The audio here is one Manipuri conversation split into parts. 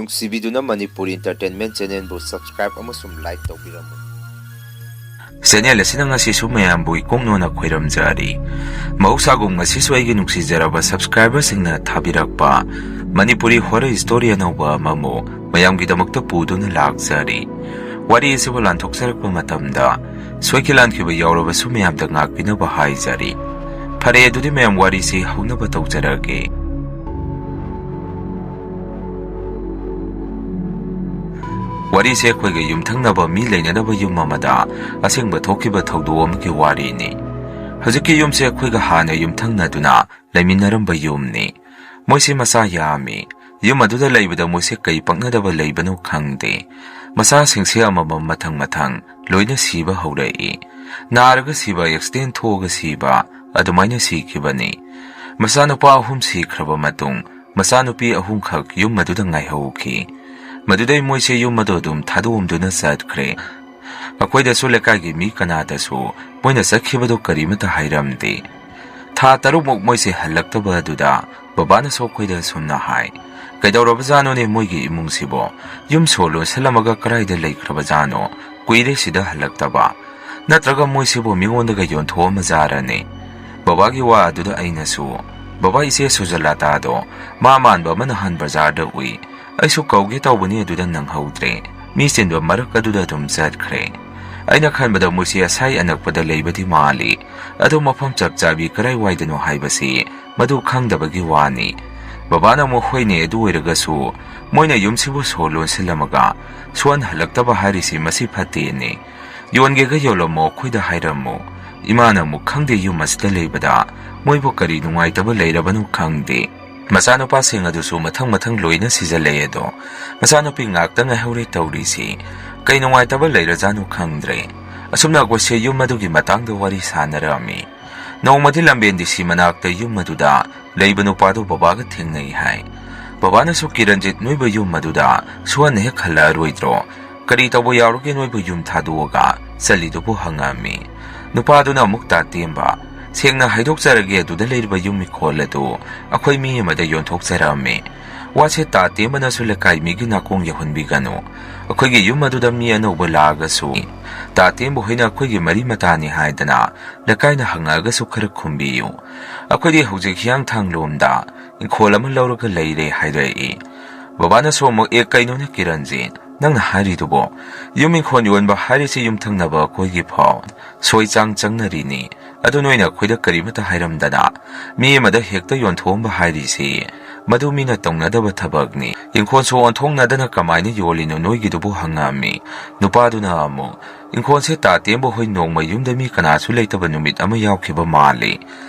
ꯅꯨꯡꯁꯤꯕꯤꯗꯨꯅ ꯃꯅꯤꯄꯨꯔꯤ ꯏꯟꯇꯔꯇꯦꯟꯃꯦꯟ ꯆꯦꯅꯦꯜꯕꯨ ꯁꯕꯁꯀ꯭ꯔꯥꯏꯕ ꯑꯃꯁꯨꯡ ꯂꯥꯏꯛ ꯇꯧꯕꯤꯔꯝꯃꯨ꯫ ꯆꯦꯅꯦꯜ ꯑꯁꯤꯅ ꯉꯁꯤꯁꯨ ꯃꯌꯥꯝꯕꯨ ꯏꯀꯣꯛꯅꯣꯅ ꯈꯣꯏꯔꯝꯖꯔꯤ꯫ ꯃꯍꯧꯁꯥꯒꯨꯝ ꯉꯁꯤꯁꯨ ꯑꯩꯒꯤ ꯅꯨꯡꯁꯤꯖꯔꯕ ꯁꯕꯁꯀ꯭ꯔꯥꯏꯕꯔꯁꯤꯡꯅ ꯊꯥꯕꯤꯔꯛꯄ ꯃꯅꯤꯄꯨꯔꯤ ꯍꯣꯔꯔ ꯁ꯭ꯇꯣꯔꯤ ꯑꯅꯧꯕ ꯑꯃꯃꯨꯛ ꯃꯌꯥꯝꯒꯤꯗꯃꯛꯇ ꯄꯨꯗꯨꯅ ꯂꯥꯛꯆꯔꯤ꯫ ꯋꯥꯔꯤ ꯑꯁꯤꯕꯨ ꯂꯥꯟꯊꯣꯛꯆꯔꯛꯄ ꯃꯇꯝꯗ ꯁꯣꯏꯈꯤ ꯂꯥꯟꯈꯤꯕ ꯌꯥꯎꯔꯕꯁꯨ ꯃꯌꯥꯝꯗ ꯉꯥꯛꯄꯤꯅꯕ ꯍꯥꯏꯖꯔꯤ꯫ ꯐꯔꯦ ꯑꯗꯨꯗꯤ ꯃꯌꯥꯝ ꯋꯥꯔꯤꯁꯤ ꯍꯧꯅꯕ ꯇꯧꯖꯔꯒꯦ꯫ ꯋꯥꯔꯤꯁꯦ ꯑꯩꯈꯣꯏꯒ ꯌꯨꯝꯊꯪꯅꯕ ꯃꯤ ꯂꯩꯅꯗꯕ ꯌꯨꯝ ꯑꯃꯗ ꯑꯁꯦꯡꯕ ꯊꯣꯛꯈꯤꯕ ꯊꯧꯗꯣꯛ ꯑꯃꯒꯤ ꯋꯥꯔꯤꯅꯤ꯫ ꯍꯧꯖꯤꯛꯀꯤ ꯌꯨꯝꯁꯦ ꯑꯩꯈꯣꯏꯒ ꯍꯥꯟꯅ ꯌꯨꯝꯊꯪꯅꯗꯨꯅ ꯂꯩꯃꯤꯟꯅꯔꯝꯕ ꯌꯨꯝꯅꯤ꯫ ꯃꯣꯏꯁꯦ ꯃꯆꯥ ꯌꯥꯝꯃꯤ꯫ ꯌꯨꯝ ꯑꯗꯨꯗ ꯂꯩꯕꯗ ꯃꯣꯏꯁꯦ ꯀꯩ ꯄꯛꯅꯗꯕ ꯂꯩꯕꯅꯣ ꯈꯪꯗꯦ꯫ ꯃꯆꯥꯁꯤꯡꯁꯦ ꯑꯃꯃꯝ ꯃꯊꯪ ꯂꯣꯏꯅ ꯁꯤꯕ ꯍꯧꯔꯛꯏ꯫ ꯅꯥꯔꯒ ꯁꯤꯕ, ꯑꯦꯛꯁꯤꯗꯦꯟ ꯊꯣꯛꯑꯒ ꯁꯤꯕ, ꯑꯗꯨꯃꯥꯏꯅ ꯁꯤꯈꯤꯕꯅꯤ꯫ ꯃꯆꯥꯅꯨꯄꯥ 3 ꯁꯤꯈ꯭ꯔꯕ ꯃꯇꯨꯡ ꯃꯆꯥꯅꯨꯄꯤ 2ꯈꯛ ꯌꯨꯝ ꯑꯗꯨꯗ ꯉꯥꯏꯍꯧꯈꯤ꯫ ꯃꯗꯨꯗꯩ ꯃꯣꯏꯁꯦ ꯌꯨꯝ ꯑꯗꯨ ꯑꯗꯨꯝ ꯊꯥꯗꯣꯛꯑꯝꯗꯨꯅ ꯆꯠꯈ꯭ꯔꯦ꯫ ꯑꯩꯈꯣꯏꯗꯁꯨ ꯂꯩꯀꯥꯏꯒꯤ ꯃꯤ ꯀꯅꯥꯗꯁꯨ ꯃꯣꯏꯅ ꯆꯠꯈꯤꯕꯗꯣ ꯀꯔꯤꯃꯠꯇ ꯍꯥꯏꯔꯝꯗꯦ꯫ ꯊꯥ 3ꯃꯨꯛ ꯃꯣꯏꯁꯦ ꯍꯜꯂꯛꯇꯕ ꯑꯗꯨꯗ ꯕꯕꯥꯅꯁꯨ ꯑꯩꯈꯣꯏꯗ ꯁꯨꯝꯅ ꯍꯥꯏ, ꯀꯩꯗꯧꯔꯕꯖꯥꯠꯅꯣꯅꯦ ꯃꯣꯏꯒꯤ ꯏꯃꯨꯡꯁꯤꯕꯣ? ꯌꯨꯝ ꯁꯣ ꯂꯣꯟꯁꯤꯜꯂꯝꯃꯒ ꯀꯔꯥꯏꯗ ꯂꯩꯈ꯭ꯔꯕꯖꯥꯠꯅꯣ? ꯀꯨꯏꯔꯦ ꯁꯤꯗ ꯍꯜꯂꯛꯇꯕ꯫ ꯅꯠꯇ꯭ꯔꯒ ꯃꯣꯏꯁꯤꯕꯨ ꯃꯤꯉꯣꯟꯗꯒ ꯌꯣꯟꯊꯣꯛꯑꯝꯃꯖꯥꯔꯅꯦ? ꯕꯕꯥꯒꯤ ꯋꯥ ꯑꯗꯨꯗ ꯑꯩꯅꯁꯨ, ꯕꯕꯥ ꯏꯆꯦ ꯁꯨꯖꯂꯥꯇꯥꯗꯣ ꯃꯥ ꯃꯥꯟꯕ ꯑꯃ ꯅꯍꯥꯟ ꯕꯖꯥꯔꯗ ꯎꯏ꯫ ꯑꯩꯁꯨ ꯀꯧꯒꯦ ꯇꯧꯕꯅꯤ ꯑꯗꯨꯗ ꯅꯪꯍꯧꯗ꯭ꯔꯦ꯫ ꯃꯤ ꯆꯤꯟꯕ ꯃꯔꯛ ꯑꯗꯨꯗ ꯑꯗꯨꯝ ꯆꯠꯈ꯭ꯔꯦ꯫ ꯑꯩꯅ ꯈꯟꯕꯗ ꯃꯣꯏꯁꯤ ꯑꯁꯥꯏ ꯑꯅꯛꯄꯗ ꯂꯩꯕꯗꯤ ꯃꯥꯜꯂꯤ꯫ ꯑꯗꯣ ꯃꯐꯝ ꯆꯞ ꯆꯥꯕꯤ ꯀꯔꯥꯏꯋꯥꯏꯗꯅꯣ ꯍꯥꯏꯕꯁꯤ ꯃꯗꯨ ꯈꯪꯗꯕꯒꯤ ꯋꯥꯅꯤ꯫ ꯕꯕꯥꯅ ꯑꯃꯨꯛ ꯍꯣꯏꯅꯦ ꯑꯗꯨ ꯑꯣꯏꯔꯒꯁꯨ ꯃꯣꯏꯅ ꯌꯨꯝꯁꯤꯕꯨ ꯁꯣ ꯂꯣꯟꯁꯤꯜꯂꯝꯃꯒ ꯁꯣꯟ ꯍꯜꯂꯛꯇꯕ ꯍꯥꯏꯔꯤꯁꯤ ꯃꯁꯤ ꯐꯠꯇꯦꯅꯦ꯫ ꯌꯣꯟꯒꯦꯒ ꯌꯣꯜꯂꯝꯃꯣ, ꯑꯩꯈꯣꯏꯗ ꯍꯥꯏꯔꯝꯃꯣ꯫ ꯏꯃꯥꯅ ꯑꯃꯨꯛ ꯈꯪꯗꯦ ꯌꯨꯝ ꯑꯁꯤꯗ ꯂꯩꯕꯗ ꯃꯣꯏꯕꯨ ꯀꯔꯤ ꯅꯨꯡꯉꯥꯏꯇꯕ ꯂꯩꯔꯕꯅꯣ ꯈꯪꯗꯦ꯫ ꯃꯆꯥꯅꯨꯄꯥꯁꯤꯡ ꯑꯗꯨꯁꯨ ꯃꯊꯪ ꯂꯣꯏꯅ ꯁꯤꯖꯜꯂꯛꯑꯦ ꯑꯗꯣ ꯃꯆꯥꯅꯨꯄꯤ ꯉꯥꯛꯇ ꯉꯥꯏꯍꯧꯔꯦ ꯇꯧꯔꯤꯁꯤ꯫ ꯀꯩ ꯅꯨꯡꯉꯥꯏꯇꯕ ꯂꯩꯔꯖꯥꯠꯅꯣ ꯈꯪꯗ꯭ꯔꯦ꯫ ꯑꯁꯨꯝꯅ ꯑꯩꯈꯣꯏꯁꯦ ꯌꯨꯝ ꯑꯗꯨꯒꯤ ꯃꯇꯥꯡꯗ ꯋꯥꯔꯤ ꯁꯥꯟꯅꯔꯝꯃꯤ꯫ ꯅꯣꯡꯃꯗꯤ ꯂꯝꯕꯦꯟ ꯗꯤ.ꯁꯤ ꯃꯅꯥꯛꯇ ꯌꯨꯝ ꯑꯗꯨꯗ ꯂꯩꯕ ꯅꯨꯄꯥꯗꯨ ꯕꯕꯥꯒ ꯊꯦꯡꯅꯩ ꯍꯥꯏ꯫ ꯕꯕꯥꯅꯁꯨ, ꯀꯤꯔꯟꯖꯤꯠ ꯅꯣꯏꯕꯨ ꯌꯨꯝ ꯑꯗꯨꯗ ꯁꯨꯍꯟ ꯍꯦꯛ ꯍꯜꯂꯛꯑꯔꯣꯏꯗ꯭ꯔꯣ? ꯀꯔꯤ ꯇꯧꯕ ꯌꯥꯎꯔꯒꯦ ꯅꯣꯏꯕꯨ ꯌꯨꯝ ꯊꯥꯗꯣꯛꯑꯒ ꯆꯠꯂꯤꯗꯨꯕꯨ ꯍꯪꯉꯝꯃꯤ꯫ ꯅꯨꯄꯥꯗꯨꯅ ꯑꯃꯨꯛ ꯇꯥꯇꯦꯝꯕ, ꯁꯦꯡꯅ ꯍꯥꯏꯗꯣꯛꯆꯔꯒꯦ ꯑꯗꯨꯗ ꯂꯩꯔꯤꯕ ꯌꯨꯝ ꯏꯈꯣꯜ ꯑꯗꯨ ꯑꯩꯈꯣꯏ ꯃꯤ ꯑꯃꯗ ꯌꯣꯟꯊꯣꯛꯆꯔꯝꯃꯤ꯫ ꯋꯥꯁꯦ ꯇꯥꯇꯦꯝꯕꯅꯁꯨ ꯂꯩꯀꯥꯏ ꯃꯤꯒꯤ ꯅꯥꯀꯣꯡ ꯌꯧꯍꯟꯕꯤꯒꯅꯨ꯫ ꯑꯩꯈꯣꯏꯒꯤ ꯌꯨꯝ ꯑꯗꯨꯗ ꯃꯤ ꯑꯅꯧꯕ ꯂꯥꯛꯑꯒꯁꯨ ꯇꯥꯇꯦꯝꯕ ꯍꯣꯏꯅ ꯑꯩꯈꯣꯏꯒꯤ ꯃꯔꯤ ꯃꯇꯥꯅꯤ ꯍꯥꯏꯗꯅ ꯂꯩꯀꯥꯏꯅ ꯍꯪꯉꯛꯑꯒꯁꯨ ꯈꯔ ꯈꯨꯝꯕꯤꯌꯨ꯫ ꯑꯩꯈꯣꯏꯗꯤ ꯍꯧꯖꯤꯛ ꯍꯤꯌꯥꯡꯊꯥꯡꯂꯣꯝꯗ ꯏꯪꯈꯣꯜ ꯑꯃ ꯂꯧꯔꯒ ꯂꯩꯔꯦ ꯍꯥꯏꯔꯛꯏ꯫ ꯕꯕꯥꯅꯁꯨ ꯑꯃꯨꯛ, ꯀꯩꯅꯣꯅꯦ ꯀꯤꯔꯟꯖꯤꯠ ꯅꯪꯅ ꯍꯥꯏꯔꯤꯗꯨꯕꯣ? ꯌꯨꯝ ꯏꯪꯈꯣꯜ ꯌꯣꯟꯕ ꯍꯥꯏꯔꯤꯁꯤ ꯌꯨꯝꯊꯪꯅꯕ ꯑꯩꯈꯣꯏꯒꯤ ꯐꯥꯎ ꯁꯣꯏ ꯆꯥꯡ ꯆꯪꯅꯔꯤꯅꯤ꯫ ꯑꯗꯨ ꯅꯣꯏꯅ ꯑꯩꯈꯣꯏꯗ ꯀꯔꯤꯃꯠꯇ ꯍꯥꯏꯔꯝꯗꯅ ꯃꯤ ꯑꯃꯗ ꯍꯦꯛꯇ ꯌꯣꯟꯊꯣꯛꯑꯝꯕ ꯍꯥꯏꯔꯤꯁꯤ ꯃꯗꯨ ꯃꯤꯅ ꯇꯧꯅꯗꯕ ꯊꯕꯛꯅꯤ꯫ ꯏꯪꯈꯣꯜꯁꯨ ꯑꯣꯟꯊꯣꯛꯅꯗꯅ ꯀꯃꯥꯏꯅ ꯌꯣꯜꯂꯤꯅꯣ ꯅꯣꯏꯒꯤꯗꯨꯕꯨ ꯍꯪꯉꯝꯃꯤ꯫ ꯅꯨꯄꯥꯗꯨꯅ ꯑꯃꯨꯛ, ꯏꯪꯈꯣꯜꯁꯦ ꯇꯥꯇꯦꯝꯕ ꯍꯣꯏ ꯅꯣꯡꯃ ꯌꯨꯝꯗ ꯃꯤ ꯀꯅꯥꯁꯨ ꯂꯩꯇꯕ ꯅꯨꯃꯤꯠ ꯑꯃ ꯌꯥꯎꯈꯤꯕ ꯃꯥꯜꯂꯤ꯫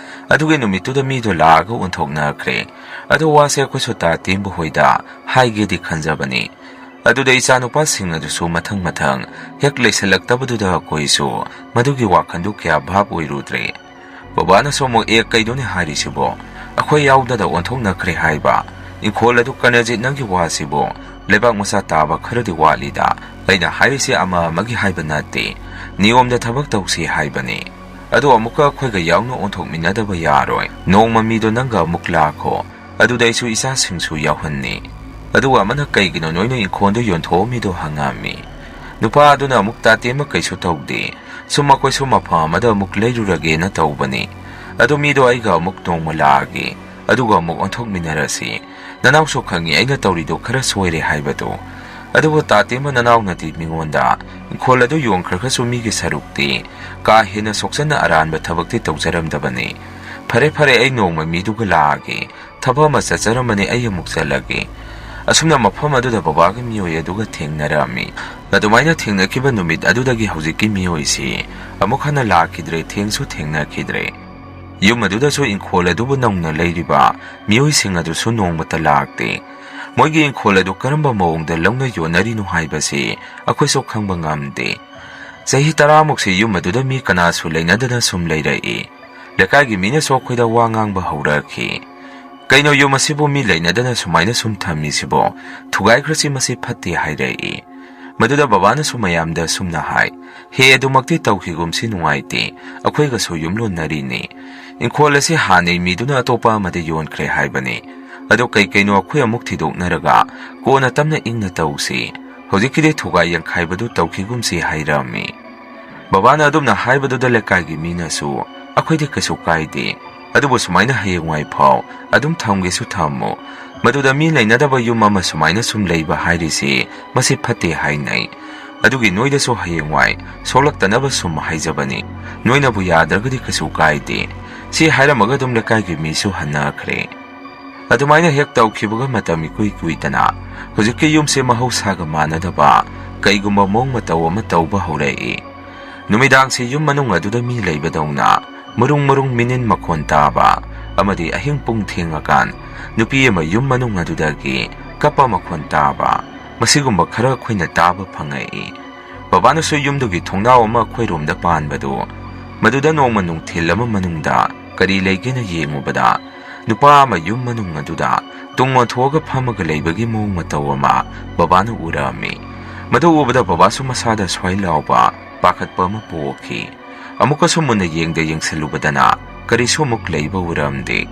ꯑꯗꯨꯒꯤ ꯅꯨꯃꯤꯠꯇꯨꯗ ꯃꯤꯗꯣ ꯂꯥꯛꯑꯒ ꯑꯣꯟꯊꯣꯛꯅꯈ꯭ꯔꯦ꯫ ꯑꯗꯨ ꯋꯥꯁꯦ ꯑꯩꯈꯣꯏꯁꯨ ꯇꯥꯇꯦꯝꯕ ꯍꯣꯏꯗ ꯍꯥꯏꯒꯦꯗꯤ ꯈꯟꯖꯕꯅꯤ꯫ ꯑꯗꯨꯗ ꯏꯆꯥꯅꯨꯄꯥꯁꯤꯡ ꯑꯗꯨꯁꯨ ꯃꯊꯪ ꯍꯦꯛ ꯂꯩꯁꯜꯂꯛꯇꯕꯗꯨꯗ ꯑꯩꯈꯣꯏꯁꯨ ꯃꯗꯨꯒꯤ ꯋꯥꯈꯟꯗꯨ ꯀꯌꯥ ꯚꯥꯞ ꯑꯣꯏꯔꯨꯗ꯭ꯔꯦ꯫ ꯕꯕꯥꯅꯁꯨ ꯑꯃꯨꯛ, ꯀꯩꯅꯣꯅꯦ ꯍꯥꯏꯔꯤꯁꯤꯕꯣ? ꯑꯩꯈꯣꯏ ꯌꯥꯎꯗꯅ ꯑꯣꯟꯊꯣꯛꯅꯈ꯭ꯔꯦ ꯍꯥꯏꯕ? ꯏꯪꯈꯣꯜ ꯑꯗꯨ ꯀꯔꯅꯖꯤꯠ ꯅꯪꯒꯤ ꯋꯥꯁꯤꯕꯣ ꯂꯩꯕꯥꯛ ꯃꯆꯥ ꯇꯥꯕ ꯈꯔꯗꯤ ꯋꯥꯠꯂꯤꯗ꯫ ꯑꯩꯅ ꯍꯥꯏꯔꯤꯁꯤ ꯑꯃꯒꯤ ꯍꯥꯏꯕ ꯅꯠꯇꯦ, ꯅꯤꯌꯣꯝꯗ ꯊꯕꯛ ꯇꯧꯁꯤ ꯍꯥꯏꯕꯅꯤ꯫ ꯑꯗꯣ ꯑꯃꯨꯛꯀ ꯑꯩꯈꯣꯏꯒ ꯌꯥꯎꯅ ꯑꯣꯟꯊꯣꯛꯃꯤꯟꯅꯗꯕ ꯌꯥꯔꯣꯏ꯫ ꯅꯣꯡꯃ ꯃꯤꯗꯣ ꯅꯪꯒ ꯑꯃꯨꯛ ꯂꯥꯛꯈꯣ, ꯑꯗꯨꯗ ꯑꯩꯁꯨ ꯏꯆꯥꯁꯤꯡꯁꯨ ꯌꯥꯎꯍꯟꯅꯤ꯫ ꯑꯗꯨꯒ ꯑꯃꯅ ꯀꯩꯒꯤꯅꯣ ꯅꯣꯏꯅ ꯏꯪꯈꯣꯜꯗꯣ ꯌꯣꯟꯊꯣꯛꯑꯝꯃꯤꯗꯣ ꯍꯪꯉꯝꯃꯤ꯫ ꯅꯨꯄꯥ ꯑꯗꯨꯅ ꯑꯃꯨꯛ, ꯇꯥꯇꯦꯝꯕ ꯀꯩꯁꯨ ꯇꯧꯗꯦ, ꯁꯨꯝ ꯑꯩꯈꯣꯏꯁꯨ ꯃꯐꯝ ꯑꯃꯗ ꯑꯃꯨꯛ ꯂꯩꯔꯨꯔꯒꯦꯅ ꯇꯧꯕꯅꯤ꯫ ꯑꯗꯣ ꯃꯤꯗꯣ ꯑꯩꯒ ꯑꯃꯨꯛ ꯅꯣꯡꯃ ꯂꯥꯛꯑꯒꯦ, ꯑꯗꯨꯒ ꯑꯃꯨꯛ ꯑꯣꯟꯊꯣꯛꯃꯤꯟꯅꯔꯁꯤ꯫ ꯅꯅꯥꯎꯁꯨ ꯈꯪꯉꯤ ꯑꯩꯅ ꯇꯧꯔꯤꯗꯣ ꯈꯔ ꯁꯣꯏꯔꯦ ꯍꯥꯏꯕꯗꯣ꯫ ꯑꯗꯨꯕꯨ ꯇꯥꯇꯦꯝꯕ ꯅꯅꯥꯎꯅꯗꯤ ꯃꯤꯉꯣꯟꯗ ꯏꯪꯈꯣꯜ ꯑꯗꯨ ꯌꯣꯟꯈ꯭ꯔꯒꯁꯨ ꯃꯤꯒꯤ ꯁꯔꯨꯛꯇꯤ ꯀꯥ ꯍꯦꯟꯅ ꯁꯣꯛꯆꯟꯅ ꯑꯔꯥꯟꯕ ꯊꯕꯛꯇꯤ ꯇꯧꯖꯔꯝꯗꯕꯅꯤ꯫ ꯐꯔꯦ ꯑꯩ ꯅꯣꯡꯃ ꯃꯤꯗꯨꯒ ꯂꯥꯛꯑꯒꯦ, ꯊꯕꯛ ꯑꯃ ꯆꯠꯆꯔꯝꯕꯅꯤ ꯑꯩ ꯑꯃꯨꯛ ꯆꯠꯂꯒꯦ꯫ ꯑꯁꯨꯝꯅ ꯃꯐꯝ ꯑꯗꯨꯗ ꯕꯕꯥꯒꯤ ꯃꯤꯑꯣꯏ ꯑꯗꯨꯒ ꯊꯦꯡꯅꯔꯝꯃꯤ꯫ ꯑꯗꯨꯃꯥꯏꯅ ꯊꯦꯡꯅꯈꯤꯕ ꯅꯨꯃꯤꯠ ꯑꯗꯨꯗꯒꯤ ꯍꯧꯖꯤꯛꯀꯤ ꯃꯤꯑꯣꯏꯁꯤ ꯑꯃꯨꯛ ꯍꯟꯅ ꯂꯥꯛꯈꯤꯗ꯭ꯔꯦ, ꯊꯦꯡꯁꯨ ꯊꯦꯡꯅꯈꯤꯗ꯭ꯔꯦ꯫ ꯌꯨꯝ ꯑꯗꯨꯗꯁꯨ ꯏꯪꯈꯣꯜ ꯑꯗꯨꯕꯨ ꯅꯧꯅ ꯂꯩꯔꯤꯕ ꯃꯤꯑꯣꯏꯁꯤꯡ ꯑꯗꯨꯁꯨ ꯅꯣꯡꯃꯇ ꯂꯥꯛꯇꯦ꯫ ꯃꯣꯏꯒꯤ ꯏꯪꯈꯣꯜ ꯑꯗꯨ ꯀꯔꯝꯕ ꯃꯑꯣꯡꯗ ꯂꯧꯅ ꯌꯣꯟꯅꯔꯤꯅꯣ ꯍꯥꯏꯕꯁꯤ ꯑꯩꯈꯣꯏꯁꯨ ꯈꯪꯕ ꯉꯝꯗꯦ꯫ ꯆꯍꯤ 10ꯃꯨꯛꯁꯤ ꯌꯨꯝ ꯑꯗꯨꯗ ꯃꯤ ꯀꯅꯥꯁꯨ ꯂꯩꯅꯗꯅ ꯁꯨꯝ ꯂꯩꯔꯛꯏ꯫ ꯂꯩꯀꯥꯏꯒꯤ ꯃꯤꯅꯁꯨ ꯑꯩꯈꯣꯏꯗ ꯋꯥ ꯉꯥꯡꯕ ꯍꯧꯔꯛꯈꯤ꯫ ꯀꯩꯅꯣ ꯌꯨꯝ ꯑꯁꯤꯕꯨ ꯃꯤ ꯂꯩꯅꯗꯅ ꯁꯨꯃꯥꯏꯅ ꯁꯨꯝ ꯊꯝꯃꯤꯁꯤꯕꯣ? ꯊꯨꯒꯥꯏꯈ꯭ꯔꯁꯤ, ꯃꯁꯤ ꯐꯠꯇꯦ ꯍꯥꯏꯔꯛꯏ꯫ ꯃꯗꯨꯗ ꯕꯕꯥꯅꯁꯨ ꯃꯌꯥꯝꯗ ꯁꯨꯝꯅ ꯍꯥꯏ, ꯑꯗꯨꯃꯛꯇꯤ ꯇꯧꯈꯤꯒꯨꯝꯁꯤ, ꯅꯨꯡꯉꯥꯏꯇꯦ, ꯑꯩꯈꯣꯏꯒꯁꯨ ꯌꯨꯝꯂꯣꯟꯅꯔꯤꯅꯤ꯫ ꯏꯪꯈꯣꯜ ꯑꯁꯤ ꯍꯥꯟꯅꯩ ꯃꯤꯗꯨꯅ ꯑꯇꯣꯞꯄ ꯑꯃꯗ ꯌꯣꯟꯈ꯭ꯔꯦ ꯍꯥꯏꯕꯅꯤ꯫ ꯑꯗꯣ ꯀꯩꯅꯣ ꯑꯩꯈꯣꯏ ꯑꯃꯨꯛ ꯊꯤꯗꯣꯛꯅꯔꯒ ꯀꯣꯟꯅ ꯇꯞꯅ ꯏꯪꯅ ꯇꯧꯁꯤ ꯍꯧꯖꯤꯛꯀꯤꯗꯤ ꯊꯨꯒꯥꯏ ꯌꯥꯡꯈꯥꯏꯕꯗꯨ ꯇꯧꯈꯤꯒꯨꯝꯁꯤ ꯍꯥꯏꯔꯝꯃꯤ ꯕꯕꯥꯅ ꯑꯗꯨꯝꯅ ꯍꯥꯏꯕꯗꯨꯗ ꯂꯩꯀꯥꯏꯒꯤ ꯃꯤꯅꯁꯨ ꯑꯩꯈꯣꯏꯗꯤ ꯀꯩꯁꯨ ꯀꯥꯏꯗꯦ ꯑꯗꯨꯕꯨ ꯁꯨꯃꯥꯏꯅ ꯍꯌꯦꯡꯋꯥꯏ ꯐꯥꯎ ꯑꯗꯨꯝ ꯊꯝꯒꯦꯁꯨ ꯊꯝꯃꯨ ꯃꯗꯨꯗ ꯃꯤ ꯂꯩꯅꯗꯕ ꯌꯨꯝ ꯑꯃ ꯁꯨꯃꯥꯏꯅ ꯁꯨꯝ ꯂꯩꯕ ꯍꯥꯏꯔꯤꯁꯤ ꯃꯁꯤ ꯐꯠꯇꯦ ꯍꯥꯏꯅꯩ ꯑꯗꯨꯒꯤ ꯅꯣꯏꯗꯁꯨ ꯍꯌꯦꯡꯋꯥꯏ ꯁꯣꯛꯂꯛꯇꯅꯕ ꯁꯨꯝ ꯍꯥꯏꯖꯕꯅꯤ ꯅꯣꯏꯅꯕꯨ ꯌꯥꯗ꯭ꯔꯒꯗꯤ ꯀꯩꯁꯨ ꯀꯥꯏꯗꯦ ꯁꯤ ꯍꯥꯏꯔꯝꯃꯒ ꯑꯗꯨꯝ ꯂꯩꯀꯥꯏꯒꯤ ꯃꯤꯁꯨ ꯍꯟꯅꯈ꯭ꯔꯦ ꯑꯗꯨꯃꯥꯏꯅ ꯍꯦꯛ ꯇꯧꯈꯤꯕꯒ ꯃꯇꯝ ꯏꯀꯨꯏ ꯀꯨꯏꯗꯅ ꯍꯧꯖꯤꯛꯀꯤ ꯌꯨꯝꯁꯦ ꯃꯍꯧꯁꯥꯒ ꯃꯥꯟꯅꯗꯕ ꯀꯩꯒꯨꯝꯕ ꯃꯑꯣꯡ ꯃꯇꯧ ꯑꯃ ꯇꯧꯕ ꯍꯧꯔꯛꯏ ꯅꯨꯃꯤꯗꯥꯡꯁꯤ ꯌꯨꯝ ꯃꯅꯨꯡ ꯑꯗꯨꯗ ꯃꯤ ꯂꯩꯕꯗꯧꯅ ꯃꯔꯨꯡ ꯃꯤꯅꯤꯟ ꯃꯈꯣꯟ ꯇꯥꯕ ꯑꯃꯗꯤ ꯑꯍꯤꯡ ꯄꯨꯡ ꯊꯦꯡꯉꯀꯥꯟ ꯅꯨꯄꯤ ꯑꯃ ꯌꯨꯝ ꯃꯅꯨꯡ ꯑꯗꯨꯗꯒꯤ ꯀꯞꯄ ꯃꯈꯣꯟ ꯇꯥꯕ ꯃꯁꯤꯒꯨꯝꯕ ꯈꯔ ꯑꯩꯈꯣꯏꯅ ꯇꯥꯕ ꯐꯪꯉꯛꯏ ꯕꯕꯥꯅꯁꯨ ꯌꯨꯝꯗꯨꯒꯤ ꯊꯣꯡꯅꯥꯎ ꯑꯃ ꯑꯩꯈꯣꯏꯔꯣꯝꯗ ꯄꯥꯟꯕꯗꯨ ꯃꯗꯨꯗ ꯅꯣꯡꯃ ꯅꯨꯡꯊꯤꯜ ꯑꯃ ꯃꯅꯨꯡꯗ ꯀꯔꯤ ꯂꯩꯒꯦꯅ ꯌꯦꯡꯉꯨꯕꯗ ꯅꯨꯄꯥ ꯑꯃ ꯌꯨꯝ ꯃꯅꯨꯡ ꯑꯗꯨꯗ ꯇꯨꯡ ꯑꯣꯟꯊꯣꯛꯑꯒ ꯐꯝꯃꯒ ꯂꯩꯕꯒꯤ ꯃꯑꯣꯡ ꯃꯇꯧ ꯑꯃ ꯕꯕꯥꯅ ꯎꯔꯛꯑꯝꯃꯤ ꯃꯗꯨ ꯎꯕꯗ ꯕꯕꯥꯁꯨ ꯃꯁꯥꯗ ꯁ꯭ꯋꯥꯏ ꯂꯥꯎꯕ ꯄꯥꯈꯠꯄ ꯑꯃ ꯄꯣꯛꯈꯤ ꯑꯃꯨꯛꯀꯁꯨ ꯃꯨꯟꯅ ꯌꯦꯡꯁꯜꯂꯨꯕꯗꯅ ꯀꯔꯤꯁꯨ ꯑꯃꯨꯛ ꯂꯩꯕ ꯎꯔꯝꯗꯦ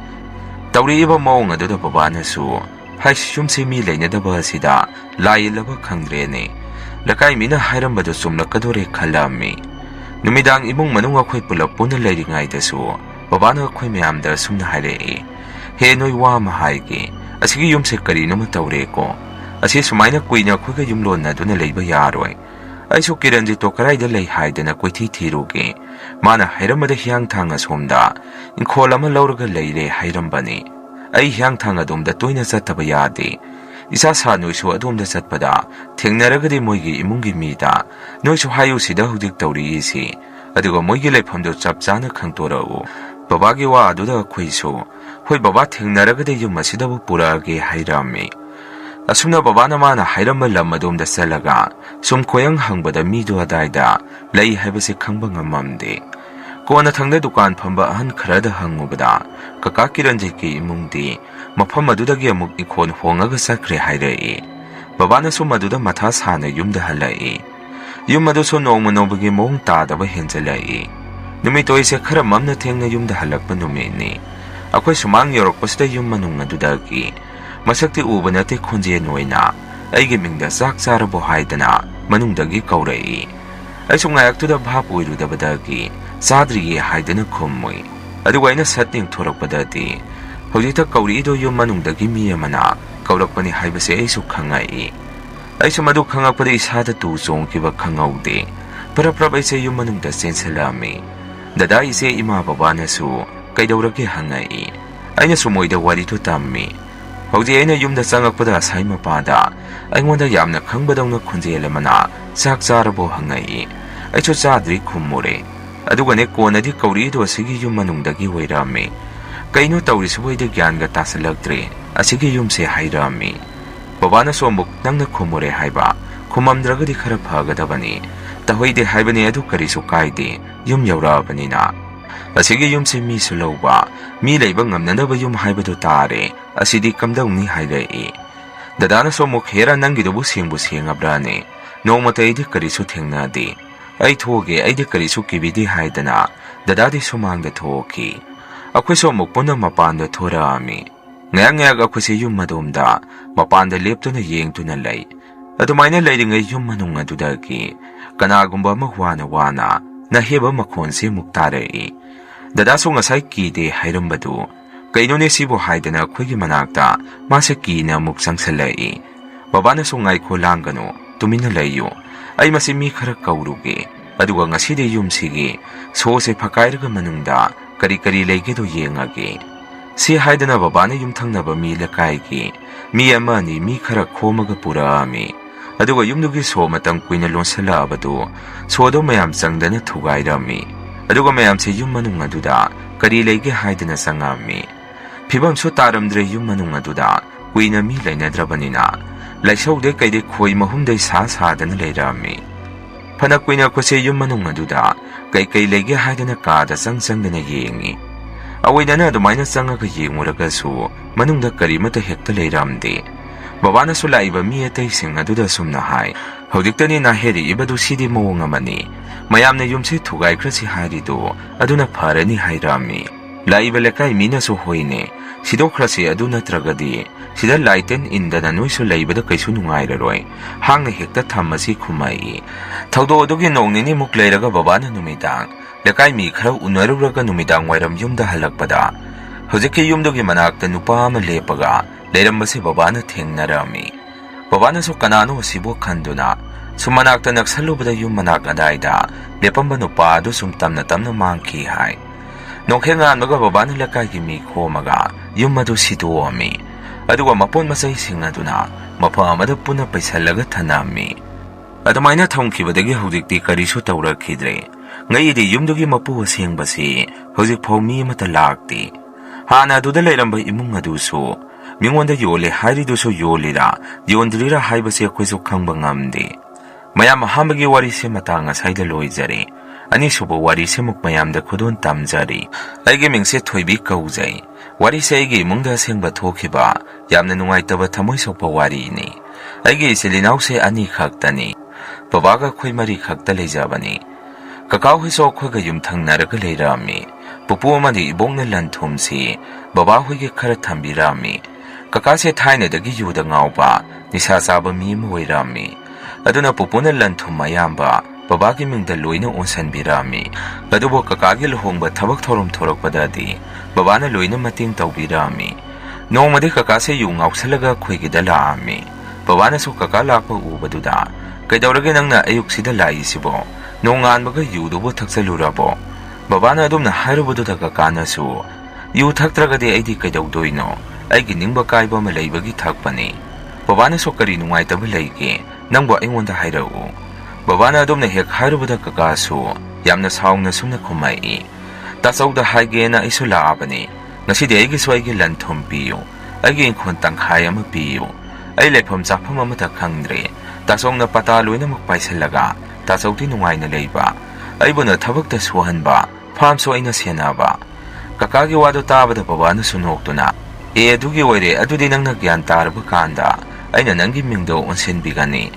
ꯇꯧꯔꯛꯏꯕ ꯃꯑꯣꯡ ꯑꯗꯨꯗ ꯕꯕꯥꯅꯁꯨ ꯍꯩꯁ ꯌꯨꯝꯁꯤ ꯃꯤ ꯂꯩꯅꯗꯕ ꯑꯁꯤꯗ ꯂꯥꯏꯌꯦꯜꯂꯕ ꯈꯪꯗ꯭ꯔꯦꯅꯦ ꯂꯩꯀꯥꯏ ꯃꯤꯅ ꯍꯥꯏꯔꯝꯕꯗꯨ ꯆꯨꯝꯂꯛꯀꯗꯣꯔꯦ ꯈꯜꯂꯝꯃꯤ ꯅꯨꯃꯤꯗꯥꯡ ꯏꯃꯨꯡ ꯃꯅꯨꯡ ꯑꯩꯈꯣꯏ ꯄꯨꯂꯞ ꯄꯨꯟꯅ ꯂꯩꯔꯤꯉꯩꯗꯁꯨ ꯕꯕꯥꯅ ꯑꯩꯈꯣꯏ ꯃꯌꯥꯝꯗ ꯁꯨꯝꯅ ꯍꯥꯏꯔꯛꯏ ꯍꯦ ꯅꯣꯏ ꯋꯥ ꯑꯃ ꯍꯥꯏꯒꯦ ꯑꯁꯤꯒꯤ ꯌꯨꯝꯁꯦ ꯀꯔꯤꯅꯣꯃ ꯇꯧꯔꯦꯀꯣ ꯑꯁꯤ ꯁꯨꯃꯥꯏꯅ ꯀꯨꯏꯅ ꯑꯩꯈꯣꯏꯒ ꯌꯨꯝꯂꯣꯟꯅꯗꯨꯅ ꯂꯩꯕ ꯌꯥꯔꯣꯏ ꯑꯩꯁꯨ ꯀꯤꯔꯟꯖꯤꯠꯇꯣ ꯀꯔꯥꯏꯗ ꯂꯩ ꯍꯥꯏꯗꯅ ꯀꯣꯏꯊꯤ ꯊꯤꯔꯨꯒꯦ ꯃꯥꯅ ꯍꯥꯏꯔꯝꯕꯗ ꯍꯤꯌꯥꯡꯊꯥꯡ ꯑꯁꯣꯝꯗ ꯏꯪꯈꯣꯜ ꯑꯃ ꯂꯧꯔꯒ ꯂꯩꯔꯦ ꯍꯥꯏꯔꯝꯕꯅꯤ ꯑꯩ ꯍꯤꯌꯥꯡꯊꯥꯡ ꯑꯗꯣꯝꯗ ꯇꯣꯏꯅ ꯆꯠꯇꯕ ꯌꯥꯗꯦ ꯏꯆꯥ ꯁꯥ ꯅꯣꯏꯁꯨ ꯑꯗꯣꯝꯗ ꯆꯠꯄꯗ ꯊꯦꯡꯅꯔꯒꯗꯤ ꯃꯣꯏꯒꯤ ꯏꯃꯨꯡꯒꯤ ꯃꯤꯗ ꯅꯣꯏꯁꯨ ꯍꯥꯏꯌꯨ ꯁꯤꯗ ꯍꯧꯖꯤꯛ ꯇꯧꯔꯤꯁꯤ ꯑꯗꯨꯒ ꯃꯣꯏꯒꯤ ꯂꯩꯐꯝꯗꯨ ꯆꯞ ꯆꯥꯅ ꯈꯪꯇꯣꯔꯛꯎ ꯕꯕꯥꯒꯤ ꯋꯥ ꯑꯗꯨꯗ ꯑꯩꯈꯣꯏꯁꯨ ꯍꯣꯏ ꯕꯕꯥ ꯊꯦꯡꯅꯔꯒꯗꯤ ꯌꯨꯝ ꯑꯁꯤꯗꯕꯨ ꯄꯨꯔꯛꯑꯒꯦ ꯍꯥꯏꯔꯝꯃꯤ ꯑꯁꯨꯝꯅ ꯕꯕꯥꯅ ꯃꯥꯅ ꯍꯥꯏꯔꯝꯕ ꯂꯝ ꯑꯗꯣꯝꯗ ꯆꯠꯂꯒ ꯁꯨꯝ ꯈꯣꯌꯪ ꯍꯪꯕꯗ ꯃꯤꯗꯨ ꯑꯗꯥꯏꯗ ꯂꯩ ꯍꯥꯏꯕꯁꯤ ꯈꯪꯕ ꯉꯝꯃꯝꯗꯦ ꯀꯣꯟꯅ ꯊꯪꯗ ꯗꯨꯀꯥꯟ ꯐꯝꯕ ꯑꯍꯟ ꯈꯔꯗ ꯍꯪꯉꯨꯕꯗ ꯀꯀꯥ ꯀꯤꯔꯟꯖꯤꯠꯀꯤ ꯏꯃꯨꯡꯗꯤ ꯃꯐꯝ ꯑꯗꯨꯗꯒꯤ ꯑꯃꯨꯛ ꯏꯪꯈꯣꯜ ꯍꯣꯡꯉꯒ ꯆꯠꯈ꯭ꯔꯦ ꯍꯥꯏꯔꯛꯏ ꯕꯕꯥꯅꯁꯨ ꯃꯗꯨꯗ ꯃꯊꯥ ꯁꯥꯅ ꯌꯨꯝꯗ ꯍꯜꯂꯛꯏ ꯌꯨꯝ ꯑꯗꯨꯁꯨ ꯅꯣꯡꯃ ꯅꯣꯡꯃꯒꯤ ꯃꯑꯣꯡ ꯇꯥꯗꯕ ꯍꯦꯟꯖꯜꯂꯛꯏ ꯅꯨꯃꯤꯠ ꯑꯣꯏꯁꯦ ꯈꯔ ꯃꯝꯅ ꯊꯦꯡꯅ ꯌꯨꯝꯗ ꯍꯜꯂꯛꯄ ꯅꯨꯃꯤꯠꯅꯤ ꯑꯩꯈꯣꯏ ꯁꯨꯃꯥꯡ ꯌꯧꯔꯛꯄꯁꯤꯗ ꯌꯨꯝ ꯃꯅꯨꯡ ꯑꯗꯨꯗꯒꯤ ꯃꯁꯛꯇꯤ ꯎꯕ ꯅꯠꯇꯦ ꯈꯣꯟꯖꯦꯜ ꯑꯣꯏꯅ ꯑꯩꯒꯤ ꯃꯤꯡꯗ ꯆꯥꯛ ꯆꯥꯔꯕꯣ ꯍꯥꯏꯗꯅ ꯃꯅꯨꯡꯗꯒꯤ ꯀꯧꯔꯛꯏ ꯑꯩꯁꯨ ꯉꯥꯏꯍꯥꯛꯇꯨꯗ ꯚꯥꯞ ꯑꯣꯏꯔꯨꯗꯕꯗꯒꯤ ꯆꯥꯗ꯭ꯔꯤꯌꯦ ꯍꯥꯏꯗꯅ ꯈꯨꯝꯃꯨꯏ ꯑꯗꯨꯒ ꯑꯩꯅ ꯁꯠ ꯌꯦꯡꯊꯣꯔꯛꯄꯗꯗꯤ ꯍꯧꯖꯤꯛꯇ ꯀꯧꯔꯛꯏꯗꯣ ꯌꯨꯝ ꯃꯅꯨꯡꯗꯒꯤ ꯃꯤ ꯑꯃꯅ ꯀꯧꯔꯛꯄꯅꯤ ꯍꯥꯏꯕꯁꯦ ꯑꯩꯁꯨ ꯈꯪꯉꯛꯏ ꯑꯩꯁꯨ ꯃꯗꯨ ꯈꯪꯉꯛꯄꯗ ꯏꯁꯥꯗ ꯇꯨ ꯆꯣꯡꯈꯤꯕ ꯈꯪꯍꯧꯗꯦ ꯄ꯭ꯔꯞ ꯑꯩꯁꯦ ꯌꯨꯝ ꯃꯅꯨꯡꯗ ꯆꯦꯟꯁꯤꯜꯂꯛꯑꯝꯃꯤ ꯗꯗꯥ ꯏꯆꯦ ꯏꯃꯥ ꯕꯕꯥꯅꯁꯨ ꯀꯩꯗꯧꯔꯒꯦ ꯍꯪꯉꯛꯏ ꯑꯩꯅꯁꯨ ꯃꯣꯏꯗ ꯋꯥꯔꯤꯗꯨ ꯇꯝꯃꯤ ꯍꯧꯖꯤꯛ ꯑꯩꯅ ꯌꯨꯝꯗ ꯆꯪꯉꯛꯄꯗ ꯑꯁꯥꯏ ꯃꯄꯥꯗ ꯑꯩꯉꯣꯟꯗ ꯌꯥꯝꯅ ꯈꯪꯕꯗꯧꯅ ꯈꯣꯟꯖꯦꯜ ꯑꯃꯅ ꯆꯥꯛ ꯆꯥꯔꯕꯣ ꯍꯪꯉꯛꯏ ꯑꯩꯁꯨ ꯆꯥꯗ꯭ꯔꯤ ꯈꯨꯝꯃꯨꯔꯦ ꯑꯗꯨꯒꯅꯦ ꯀꯣꯟꯅꯗꯤ ꯀꯧꯔꯛꯏꯗꯣ ꯑꯁꯤꯒꯤ ꯌꯨꯝ ꯃꯅꯨꯡꯗꯒꯤ ꯑꯣꯏꯔꯝꯃꯤ ꯀꯩꯅꯣ ꯇꯧꯔꯤꯁꯤꯕꯨ ꯑꯩꯗꯤ ꯒ꯭ꯌꯥꯟꯒ ꯇꯥꯁꯜꯂꯛꯇ꯭ꯔꯦ ꯑꯁꯤꯒꯤ ꯌꯨꯝꯁꯦ ꯍꯥꯏꯔꯛꯑꯝꯃꯤ ꯕꯕꯥꯅꯁꯨ ꯑꯃꯨꯛ ꯅꯪꯅ ꯈꯨꯝꯃꯨꯔꯦ ꯍꯥꯏꯕ ꯈꯨꯝꯃꯝꯗ꯭ꯔꯒꯗꯤ ꯈꯔ ꯐꯒꯗꯕꯅꯤ ꯇꯍꯣꯏꯗꯦ ꯍꯥꯏꯕꯅꯤ ꯑꯗꯨ ꯀꯔꯤꯁꯨ ꯀꯥꯏꯗꯦ ꯌꯨꯝ ꯌꯧꯔꯛꯑꯕꯅꯤꯅ ꯑꯁꯤꯒꯤ ꯌꯨꯝꯁꯤ ꯃꯤꯁꯨ ꯂꯧꯕ ꯃꯤ ꯂꯩꯕ ꯉꯝꯅꯅꯕ ꯌꯨꯝ ꯍꯥꯏꯕꯗꯨ ꯇꯥꯔꯦ ꯑꯁꯤꯗꯤ ꯀꯝꯗꯧꯅꯤ ꯍꯥꯏꯔꯛꯏ ꯗꯗꯥꯅꯁꯨ ꯑꯃꯨꯛ ꯍꯦꯔꯥ ꯅꯪꯒꯤꯗꯨꯕꯨ ꯁꯦꯡꯕꯨ ꯁꯦꯡꯉꯕ꯭ꯔꯥꯅꯦ ꯅꯣꯡꯃꯇ ꯑꯩꯗꯤ ꯀꯔꯤꯁꯨ ꯊꯦꯡꯅꯗꯦ ꯑꯩ ꯊꯣꯛꯑꯒꯦ ꯑꯩꯗꯤ ꯀꯔꯤꯁꯨ ꯀꯤꯕꯤꯗꯦ ꯍꯥꯏꯗꯅ ꯗꯗꯥꯗꯤ ꯁꯨꯃꯥꯡꯗ ꯊꯣꯛꯈꯤ ꯑꯩꯈꯣꯏꯁꯨ ꯑꯃꯨꯛ ꯄꯨꯟꯅ ꯃꯄꯥꯟꯗ ꯊꯣꯔꯛꯑꯝꯃꯤ ꯉꯥꯏꯍꯥꯛ ꯑꯩꯈꯣꯏꯁꯦ ꯌꯨꯝ ꯑꯗꯣꯝꯗ ꯃꯄꯥꯟꯗ ꯂꯦꯞꯇꯨꯅ ꯌꯦꯡꯗꯨꯅ ꯂꯩ ꯑꯗꯨꯃꯥꯏꯅ ꯂꯩꯔꯤꯉꯩ ꯌꯨꯝ ꯃꯅꯨꯡ ꯑꯗꯨꯗꯒꯤ ꯀꯅꯥꯒꯨꯝꯕ ꯑꯃ ꯋꯥꯅ ꯅꯥꯍꯦꯕ ꯃꯈꯣꯟꯁꯤ ꯑꯃꯨꯛ ꯇꯥꯔꯛꯏ ꯗꯗꯥꯁꯨ ꯉꯁꯥꯏ ꯀꯤꯗꯦ ꯍꯥꯏꯔꯝꯕꯗꯨ ꯀꯩꯅꯣꯅꯦ ꯁꯤꯕꯨ ꯍꯥꯏꯗꯅ ꯑꯩꯈꯣꯏꯒꯤ ꯃꯅꯥꯛꯇ ꯃꯥꯁꯦ ꯀꯤꯅ ꯑꯃꯨꯛ ꯆꯪꯁꯜꯂꯛꯏ ꯕꯕꯥꯅꯁꯨ ꯉꯥꯏꯈꯣ ꯂꯥꯡꯒꯅꯨ ꯇꯨꯃꯤꯟꯅ ꯂꯩꯌꯨ ꯑꯩ ꯃꯁꯤ ꯃꯤ ꯈꯔ ꯀꯧꯔꯨꯒꯦ ꯑꯗꯨꯒ ꯉꯁꯤꯗꯤ ꯌꯨꯝꯁꯤꯒꯤ ꯁꯣꯁꯦ ꯐꯛꯀꯥꯏꯔꯒ ꯃꯅꯨꯡꯗ ꯀꯔꯤ ꯂꯩꯒꯦꯗꯣ ꯌꯦꯡꯉꯒꯦ ꯁꯤ ꯍꯥꯏꯗꯅ ꯕꯕꯥꯅ ꯌꯨꯝꯊꯪꯅꯕ ꯃꯤ ꯂꯩꯀꯥꯏꯒꯤ ꯃꯤ ꯑꯃ ꯑꯅꯤ ꯃꯤ ꯈꯔ ꯈꯣꯝꯃꯒ ꯄꯨꯔꯛꯑꯝꯃꯤ ꯑꯗꯨꯒ ꯌꯨꯝꯗꯨꯒꯤ ꯁꯣ ꯃꯇꯝ ꯀꯨꯏꯅ ꯂꯣꯟꯁꯤꯜꯂꯛꯑꯕꯗꯨ ꯁꯣꯗꯣ ꯃꯌꯥꯝ ꯆꯪꯗꯅ ꯊꯨꯒꯥꯏꯔꯝꯃꯤ ꯑꯗꯨꯒ ꯃꯌꯥꯝꯁꯦ ꯌꯨꯝ ꯃꯅꯨꯡ ꯑꯗꯨꯗ ꯀꯔꯤ ꯂꯩꯒꯦ ꯍꯥꯏꯗꯅ ꯆꯪꯉꯝꯃꯤ ꯐꯤꯕꯝꯁꯨ ꯇꯥꯔꯝꯗ꯭ꯔꯦ ꯌꯨꯝ ꯃꯅꯨꯡ ꯑꯗꯨꯗ ꯀꯨꯏꯅ ꯃꯤ ꯂꯩꯅꯗ꯭ꯔꯕꯅꯤꯅ ꯂꯩꯁꯧꯗꯩ ꯀꯩꯗꯩ ꯈꯣꯏ ꯃꯍꯨꯝꯗꯩ ꯁꯥꯗꯅ ꯂꯩꯔꯝꯃꯤ ꯐꯅ ꯀꯨꯏꯅ ꯑꯩꯈꯣꯏꯁꯦ ꯌꯨꯝ ꯃꯅꯨꯡ ꯑꯗꯨꯗ ꯀꯩ ꯂꯩꯒꯦ ꯍꯥꯏꯗꯅ ꯀꯥꯗ ꯆꯪꯗꯅ ꯌꯦꯡꯉꯤ ꯑꯋꯣꯏꯗꯅ ꯑꯗꯨꯃꯥꯏꯅ ꯆꯪꯉꯒ ꯌꯦꯡꯉꯨꯔꯒꯁꯨ ꯃꯅꯨꯡꯗ ꯀꯔꯤꯃꯠꯇ ꯍꯦꯛꯇ ꯂꯩꯔꯝꯗꯦ ꯕꯕꯥꯅꯁꯨ ꯂꯥꯛꯏꯕ ꯃꯤ ꯑꯇꯩꯁꯤꯡ ꯑꯗꯨꯗ ꯁꯨꯝꯅ ꯍꯥꯏ ꯍꯧꯖꯤꯛꯇꯅꯤ ꯅꯥꯍꯦꯔꯛꯏꯕꯗꯨ ꯁꯤꯗꯤ ꯃꯑꯣꯡ ꯑꯃꯅꯤ ꯃꯌꯥꯝꯅ ꯌꯨꯝꯁꯤ ꯊꯨꯒꯥꯏꯈ꯭ꯔꯁꯤ ꯍꯥꯏꯔꯤꯗꯨ ꯑꯗꯨꯅ ꯐꯔꯅꯤ ꯍꯥꯏꯔꯝꯃꯤ Laiba lekai minasu hoine, sidokrasi adu natragadi, sida laiten indana nuisu laibada kaisu nungairaroi, hangna hekta thamasi khumai. Thaudo adugi nongnini muk leiraga babana numidang, lekai mi khara unaruraga numidang wairam yumda halakpada. Hojiki yumdugi manakta nupa ama lepaga, leirambasi babana thengnarami. Babana so kanano sibo khanduna, sumanakta naksalubada yum manak adaida, lepamba nupa adu sumtamna tamna mangki hai. Nongkhengan maga babana lekai ki mi khomaga, yum madu siduomi. Aduga mapon masay singaduna, mapa amada puna paisalaga thanami. Adamaina thongkibadagi hojikti karisu tawrakidre. Ngayidi yumdugi mapu singbasi, hojik phawmi mata lakti. Hana aduda leiramba imung adusu, mingonda yole haridusu yolira, yondrira haibasi akwisu khangba ngamdi. Mayam hambagi warisi matanga saida loizari. Anisubo warisi muk mayamda khudun tamjari. Aigi mingse thoibi kauzai. Warisi aigi imungda sengba thokiba, yamna nungaitaba thamoi sokpa warini. Aigi isilinause ani khaktani. Babaga khoi mari khakta leijabani. Kakao hiso khoiga yumthangnaraga leirami. Pupu amadi ibongna lanthumsi, baba hoige khara thambirami. Kakase thainadagi yuda ngauba, nisa saba mi ama oirami. Aduna pupuna lanthum mayamba, babagi mingda loina onsanbirami. Adubo kakagi luhongba thabak thorom thorakpadadi, babana loina mating tawbirami. Nongmadi kakase yu ngausalaga khoigida laami. Babana so kaka lakpa ubaduda, kaidawrage nangna ayuksida laisibo, nonganbaga yudubo thaksalurabo. Babana adumna hairubududa kakanasu, yu thaktragadi aidi kaidawdoino, aigi ningba kaiba ma leibagi thakpani. Babana so kari nungaitaba leige, nangba aingonda hairau. Babana adumna hek hairubuda kakasu, yamna saungna sumna khumai. Tasawda haigena isu laabani, ngasidi aigi swaigi lanthum piyo, aigi inkhon tangkhai ama piyo. Ay lepham chakpham amata khangdre, tasongna pata loina makpaisalaga, tasawti nungaina leiba. Aibuna thabakta suhanba, phamso aina senaba. Kakagi wado tabada babana sunoktuna. Adugi oire adudi nangna gyan tarba kanda, aina nangi mingdo onsenbigani.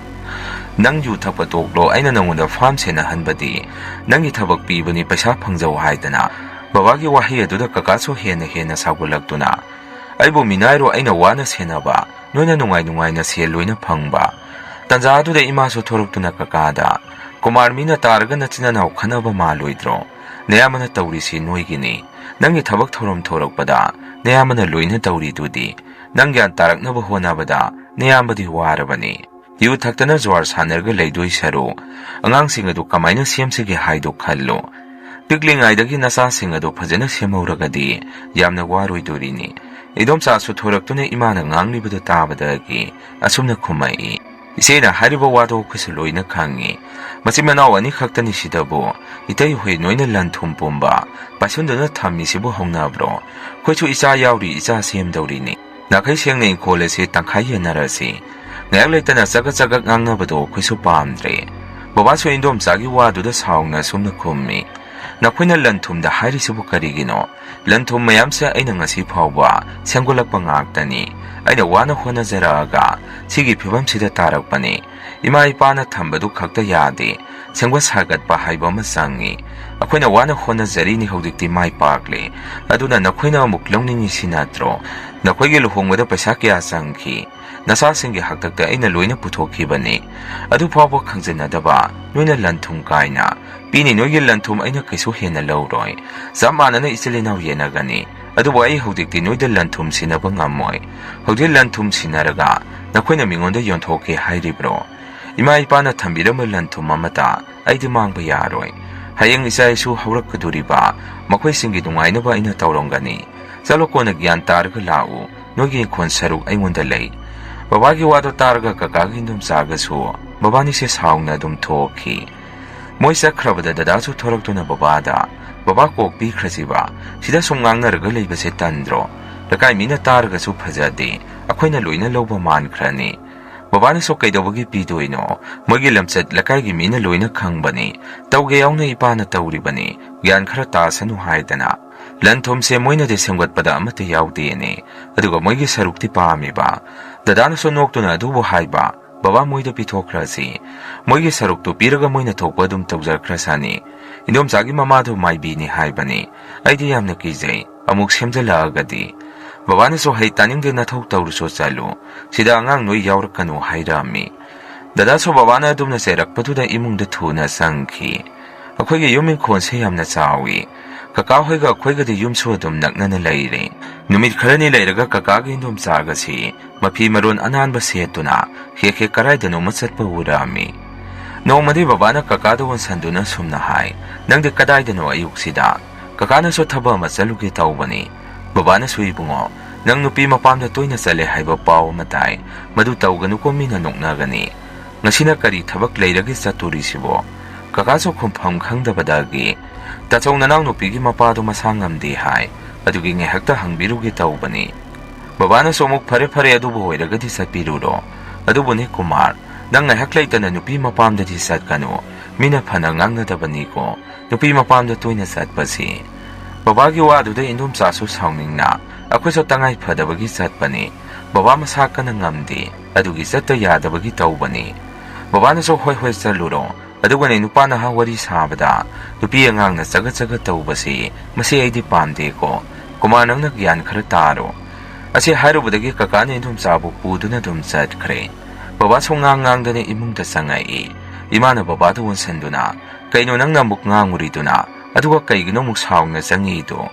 Nang yu thakpa toklo aina nangunda farm sena hanbadi, nangi thabak pibani paisa phangjaw haidana. Babagi wahi aduda kakaso hena sagulaktuna. Aibu minairo aina wana senaba, noina nungai na sel loina phangba. Tanja aduda imaso thoroktuna kakada. Kumar mina targa nachina naw khanaba maloidro. Neyamana tawrisi noigini. Nangi thabak thorom thorakpada, neyamana loina tawridudi. Nangyan taraknaba honabada, neyambadi warabani. Yu thaktana zwar sanarga leidoi saru. Angangsing adu kamaina siamsige haido khallo. Pikling aidagi nasa sing adu phajana semauragadi, yamna waroidorini. Idom sa su thoraktuna imana nganglibada tabadagi, asumna khumai. Isena hariba wado kusuloina khangi. Masimanaw ani khaktani sidabo, itay hui noina lanthum pumba, pasundana thamisibo hongnabro. Khoichu isa yauri isa semdawrini. Nakai siyang na inkolesi tangkaya narasi. Ngayak laitana sagak ngangnabado khoisu paamdre. Babaso indom sagi wado da saungna sumna khummi. Nakoina lanthumda harisibo karigino. Lanthum mayamsa aina ngasi phawba, senggolakpa ngaktani. Aina wana honajaraga, sigi phibamsida tarakpani. Ima ipana thambadu khakta yade, sengwa sagatpa haiba ama changi. Akoina wana honajarini hojikti mai pakle, aduna nakoina amuk longningi sinatro. Nakoigi luhongwada paisa kya changki. Nasasingi haktakta aina loina puthokibani. Adu phawba khangjanadaba, noina lanthum kaina. Pini noigi lanthum aina kaisu hena lawroi. Zamanana isilinaw yenagani. Adubo ay hojikti noida lanthum sinaba ngamoy. Hojik lanthum sinaraga, nakoina mingonda yonthoke hairibro. Ima ipana thambirama lanthum amata, aidi mangba yaroi. Hayang isa isu haurakaduriba, makoy singi nungainaba aina tawrongani. Salokona gyan targa lau, nogi inkon saruk aingonda lay. Babagi wado targa kakagi indum sagasu, babani se saungna dum thoki. Moisa krabada dadasu thoraktuna babada, baba kokpi krasiba, sida sungangnaraga leibase tandro. Lakai mina targa su phajadi, akoina loina loba man krani. Babana so kaidawagi pidoino, mogi lamsat lakai mina loina khangbani, tawge yauna ipana tawribani, gyan khara tasanu haidana. Lanthum se moina de sengwatpada amata yawdeni, aduga moigi sarukti paamiba. Dadana so noktuna adubo haiba, baba moida pitokrasi. Moigi saruktu piraga moina thokpadum tawjar krasani. Indom sagi mamadu maibini haibani. Aidi yamna kijay, amuk semjalagadi babanasu hai taningde nathau tawruso chalu sida angang noi yaurakanu hairami dadasu babana adumna serakpatuda imungda thuna sangki akhoi yumin khonse yamna chawi kaka hoiga khoiga de yumsu adum naknana leire numit kharani leiraga kaka gi indum chaga si mapi maron ananba setuna hekhe karai danu machatpa urami nongmadi babana kaka da won sanduna sumna hai nangde kadai danu ayuksida kaka na so thaba ma chaluge tawbani babana sui bungo nang nupi mapamda toina chale haiba paw matai madu tawganu ko mina noknagani ngasina kari thabak leiragi saturi sibo kaka so khumpham khangdabadagi tachong nanaw nupigi mapado masangamdi hai adugi ngehakta hangbirugi tawbani babana somuk phare phare adubu hoiragadi satpiruro adubuni kumar nang ngehak leitana nupi mapamda di satkanu mina phana ngangnadabani ko nupi mapamda toina satpasi babagi waduda indum chasu sawningna akhoso tangai phadabagi satpani baba masakana ngamdi adugi satta yadabagi tawbani babana so hoi hoi chaluro aduga ne nupana ha wari sabada nupi angangna chaga chaga tawbasi masi aidi pamde ko kumanangna gyan khara taro ase hairubadagi kakane indum chabu puduna dum chatkhre baba songangang imungda sangai imana baba do wonsenduna kaino nangna muk nganguriduna aduga kaigino muk saungna sangi do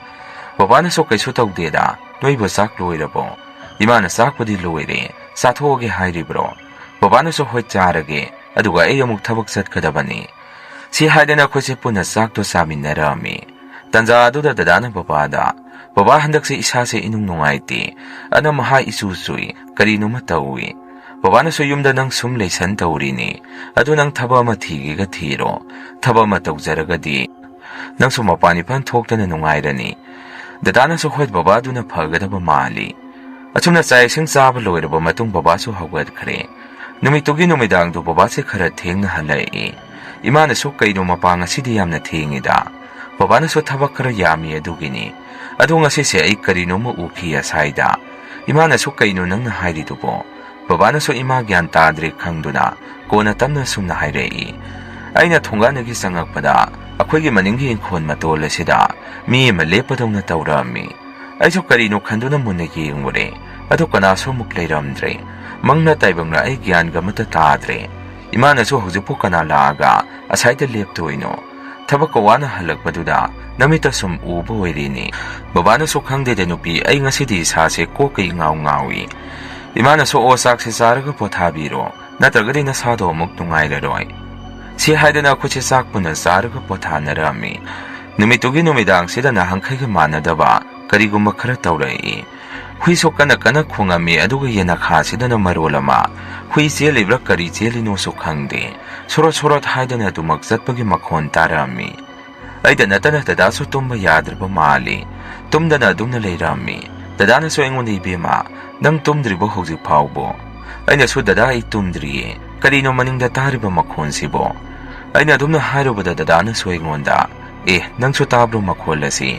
baba na so kaisu tawdeda noibo sak loirabo imana sakpadi loire sathoge hairibro baba na so hoi charage aduga ay amuk thabak chatkadabani si haidana khose puna sak to saminarami tanja aduda dadana baba handak se isa se inung nungaiti ana maha isusui karino matawi baba na so yumda nang sum leisan tawrini adu nang thaba ma thigi ga thiro thaba ma tawjaragadi nang so mapani pan thoktana nungairani dadana so hoi baba duna phagadaba mali achuna chai sing chaba loiraba matung baba so hawat khare numitugi numidang do baba se khara thengna halai imana so kaino mapanga sidi yamna thengida baba na so thaba khara yami adugini adunga se se ai karino mo uki asaida imana so kaino nang na hairi dubo baba na so ima gyan tadre khangduna kona tamna sumna hairei aina thongganagi sangakpada akhoi maningi inkhon matol asida mi ma lepadongna tawrami aiso karino khanduna munna yengure adu kana so muk leiramdre mangna taibangra ai gyan gamata tadre imana so hojipu kana laga asaida leptoino thabak wana halakpaduda namita sum ubo oirini babana so khangde de nupi ai ngasidi sa se ko kai ngawi imana so osak se saraga pothabiro natragadi na sado muk tungairaroi si haidana khuche sak puna saraga pothanarami numitugi numidang sida na hangkhaiga manadaba karigumba khara tawrai hui so kana khungami aduga yena kha sida na marolama hui se libra kari chelino so khangde sorot haidana tumak zatpagi makhon tarami aida natana tada so tumba yadraba mali tumdana dumna leirami dadana so engoni bema nang tumdribo hojik phawbo aina so dada ai tumdriye karino maningda tariba makhon sibo aina dumna hairobada dadana so engonda nang so tabro makholasi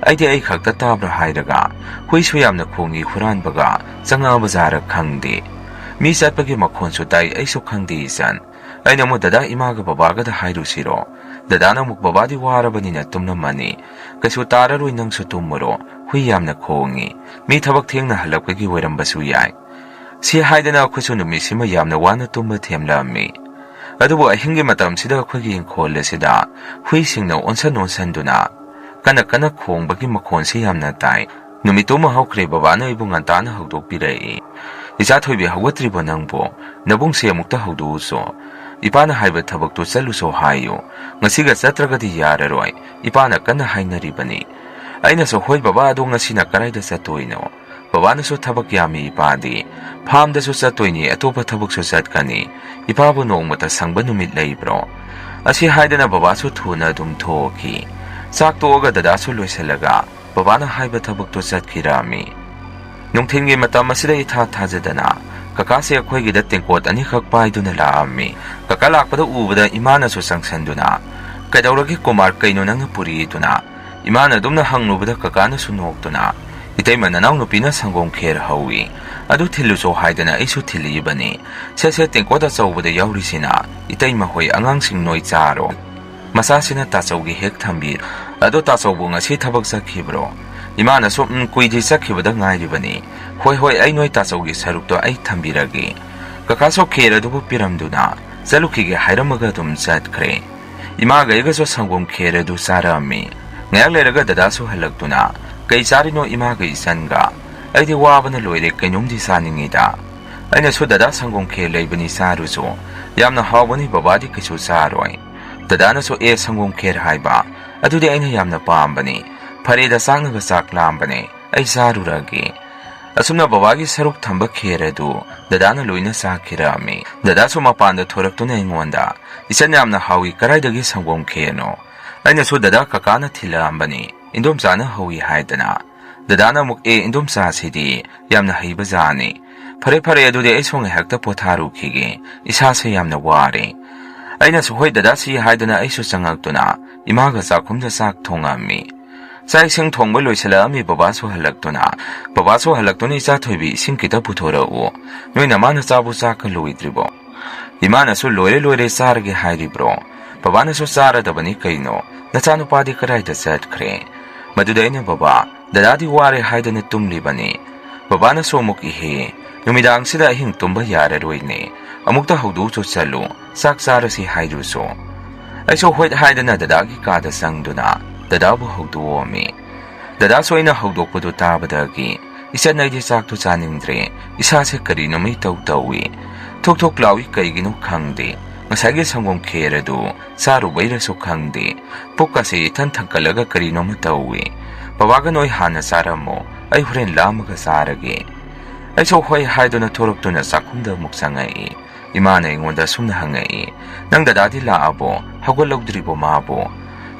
aidi ai khakta tabra hairaga hui so yamna khongi huran baga changa bazar khangde mi satpagi makhon so tai ai so khangde san aina mo dada imaga babaga da hairu siro dadana muk babadi warabani na tumna mani kasu tararoi nang so tumuro hui yamna khongi mi thabak thengna halakpagi warambasu yai si haidana khusu numi sima yamna wana tumba themlami adubu ahingi matam sida khogi inkhol sida hui singna onsan duna kana khongbagi makhon si yamna tai numituma hawkre babana ibunga tana hawdok pirai isa thoibi hawatri bonangbo nabung se amukta hawdu so ipana haiba thabak to chalu so hayo ngasiga chatragadi yararoi ipana kana hainari bani aina so hoi baba adu ngasina karaida chatoino baba na so thabak yami ipadi pham da so chatoini atopa thabak so chatkani ipabu nongmata sangba numit leibro asi haidana baba so thuna dum thoki sak toga dada so loisalaga baba na haiba thabak to chatkirami nungthingi matam asida itha thajadana kaka se akhoi gi da tengkot ani khak pai duna laami kaka lakpada ubada imana so sangsanduna kadauragi kumar kaino nang puri duna imana dumna hanglubada kaka na sunok duna itai mananaw nupina sangong kher hawi adu thilu so haidana isu thili bani se tengkot a chawbada yaurisina itai mahoi angang sing noi charo masasina ta chawgi hek thambir adu ta chawbu ngasi thabak sakhibro Imana so kuidi sakhibada ngairibani. Hoi ai noi tasawgi sarukto ai thambiragi. Kakaso khera dubu piramduna. Salukige hairamaga dum chatkre. Imaga igaso sangom khera du sarami. Ngayak leraga dadaso halaktuna. Kai sarino imaga isanga. Aidi wabana loire kainomdi saningida. Aina so dada sangom khera leibani saruso. Yamna hawani babadi kisu saroi. Dadana so sangom khera haiba. Adudi aina yamna pambani. Fareda sangnaga saklambani. Ai saruragi. Asumna babagi saruk thamba kheredu dadana loina sakhirami dada so mapanda thoraktuna ingonda isan yamna hawi karaidagi sangom kheno aina so dada kakana thilambani indom sana hawi haidana dadana muk indom sa sidi yamna haiba jani phare adudi ai song hakta potharu khige isa se yamna ware aina so hoi dada si haidana ai so changaktuna imaga sakhumda sak thongami Sai sing thongba loisalami babaso halaktuna isa thoibi sing kita puthora o noi namana sabu saka loidribo imana so loire sarge hairibro babana so sara dabani kaino nachanu padi karai da sat khre madudaina baba dadadi ware haidana tumlibani babana so muki he numidang sida hing tumba yara roine amukta haudu so chalu sak sara si hairu so aiso hoit haidana dadagi kada sangduna Dadabu hauduomi. Dada soina haudokpadu tabadagi. Isa naidi sakto chaningdre. Isa se karino may tawtawi. Tok lawi kaigino khangde. Masagi sangom kheradu. Saru bayraso khangde. Pukasi tantangkalaga karino matawi. Pawaganoy hana saramo. Ay huren lamaga saragi. Ay so hoy haidona torokto na sakumda muksangay. Imana ingonda sumna hangay. Nang dadadi laabo. Hagwalagdribo mabo.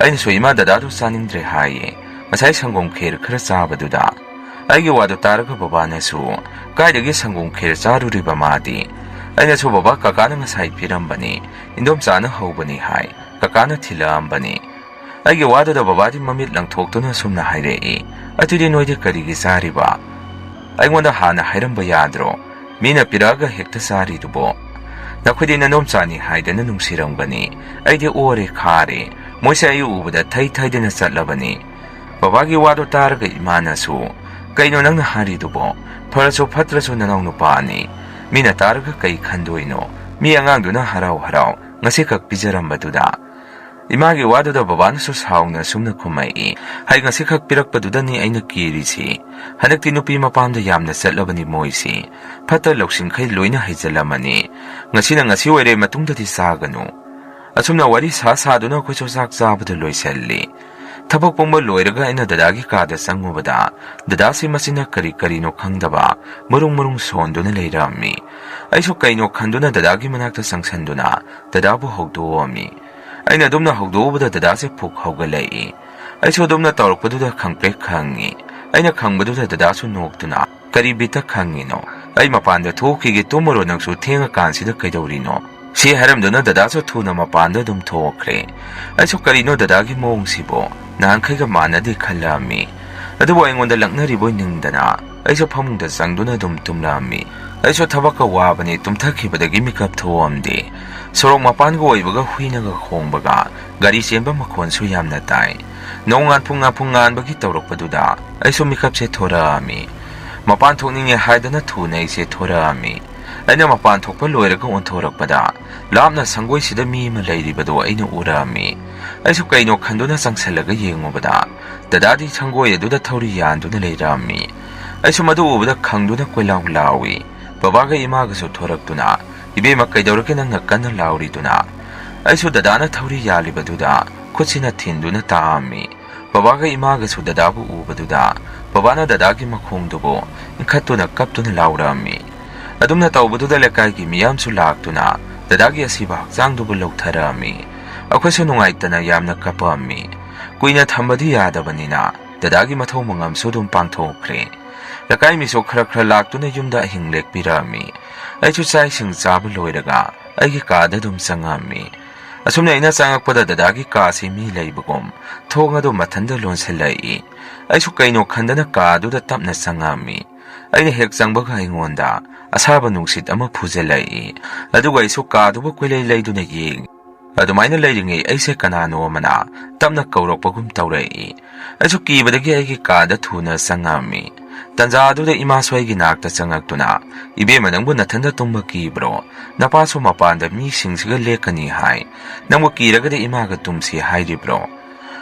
Aina so ima dadadu saningdre haye. Masai sangom kher khara chabaduda. Aigi wadu taraga babana su. Kaidagi sangom kher charuriba madi. Aina so baba kakana masai pirambani. Indom chana haubani hai. Kakana thilambani. Aigi wadu da babadi mamit lang thoktuna sumna hairei. Atudi noide karigi sariba. Aingonda hana hairamba yadro. Mina piraga hekta sari dubo. Nakhudi nanom chani haidana nungsirambani. Aidi ore khare. Moisa ayu ubada thai-dina chatlabani. Babagi wado taraga imana su. Kaino nang nahari dubo. Paraso patraso nanaw nupani. Mina taraga kay khandoino. Mi angangduna haraw. Ngasi kak pijarambatuda. Imagi wado da babana so sauna sumna kumai. Hay ngasi kak pirakpaduda ni ay nakirisi. Hanak tinupi mapamda yamna chatlabani moisi. Pata loksing kay loina haijalamani. Ngasi were matungda di sagano. Asumna wari sa-saduna ko sak sabada loiselli. Tabak pumba loiraga ina dadagi kada sangubada. Dadasi masina kari-karino khangdaba. Murung sonduna leirami. Ay so kaino khanduna dadagi manakta sangsanduna. Dadabu hogdoami. Ay na dumna hogdoobada dadasi puk hogalai. Ay so dumna taurokpaduda khangpe khangi. Ay na khangbaduda dadasu noktuna. Karibita khangino. Ay mapanda thokige tumuro nangsu thenga kansida kaidawrino. Si haramduna dadaso thuna mapanda dum thokre. Aiso karino dadagi mongsibo. Nangkaiga manadi khalami. Adubo aingonda laknaribo ningdana. Aiso phamungda sangduna dum tumlami. Aiso thabaka wabani tumthakibadagi mikap thoamdi. Sorok mapango oibaga huinaga khongbaga. Gari chemba makhonsu yamna tai. Nongan pungan bagi tawrokpaduda. Aiso mikapse thorami. Mapan thokninge haidana thuna ise thorami. Aina mapan thokpa loiraga onthorakpada. Lamna sangoi sida mi ma leiribado aina urami. Aisu kaino khanduna sangsalaga yengobada. Dadadi sangoi aduda thori yanduna leirami. Aisu madu ubada khangduna koilaw lawi. Babaga imaga su thoraktuna. Ibe makaidawrake nang nakana lawriduna. Aisu dadana thori yalibaduda. Kutsina thinduna taami. Babaga imaga su dadabu ubaduda. Babana dadagi makhongdubo. Inkhatuna kaptuna lawrami. Adumna tawbaduda lekaygi miyamsu laktuna. Dadagi asiba hakchangdubu lawtharami. Akhwasu nungaitana yamna kapami. Kuina thambadi yadabanina. Dadagi mathaw mangamsu dum pangthokre. Lakay miso khara laktuna yumda ahing lekpirami. Aichu chai sing chaba loiraga. Aigi kada dum sangami. Asumna ina changakpada dadagi kasi mi leibagom. Thonga do mathanda lonselai. Aichu kaino khandana kaduda tapna sangami. Aina hek changbaga aingonda. Asaba nungsit ama phujalai. Aduga isu kaduba kwilay layduna yeng. ꯑꯗꯨꯃꯥꯏꯅ ꯂꯩꯔꯤꯉꯩ ꯑꯩꯁꯦ ꯀꯅꯥꯅꯣ ꯑꯃꯅ ꯇꯞꯅ ꯀꯧꯔꯛꯄꯒꯨꯝ ꯇꯧꯔꯛꯏ꯫ ꯑꯩꯁꯨ ꯀꯤꯕꯗꯒꯤ ꯑꯩꯒꯤ ꯀꯥꯗ ꯊꯨꯅ ꯆꯪꯉꯝꯃꯤ꯫ ꯇꯟꯖꯥ ꯑꯗꯨꯗ ꯏꯃꯥꯁꯨ ꯑꯩꯒꯤ ꯅꯥꯛꯇ ꯆꯪꯉꯛꯇꯨꯅ "ꯏꯕꯦꯝꯃ, ꯅꯪꯕꯨ ꯅꯊꯟꯗ ꯇꯨꯝꯕ ꯀꯤꯕ꯭ꯔꯣ? ꯅꯄꯥꯁꯨ ꯃꯄꯥꯟꯗ ꯃꯤꯁꯤꯡꯁꯤꯒ ꯂꯦꯛꯀꯅꯤ ꯍꯥꯏ꯫ ꯅꯪꯕꯨ ꯀꯤꯔꯒꯗꯤ ꯏꯃꯥꯒ ꯇꯨꯝꯁꯤ ꯍꯥꯏꯔꯤꯕ꯭ꯔꯣ?"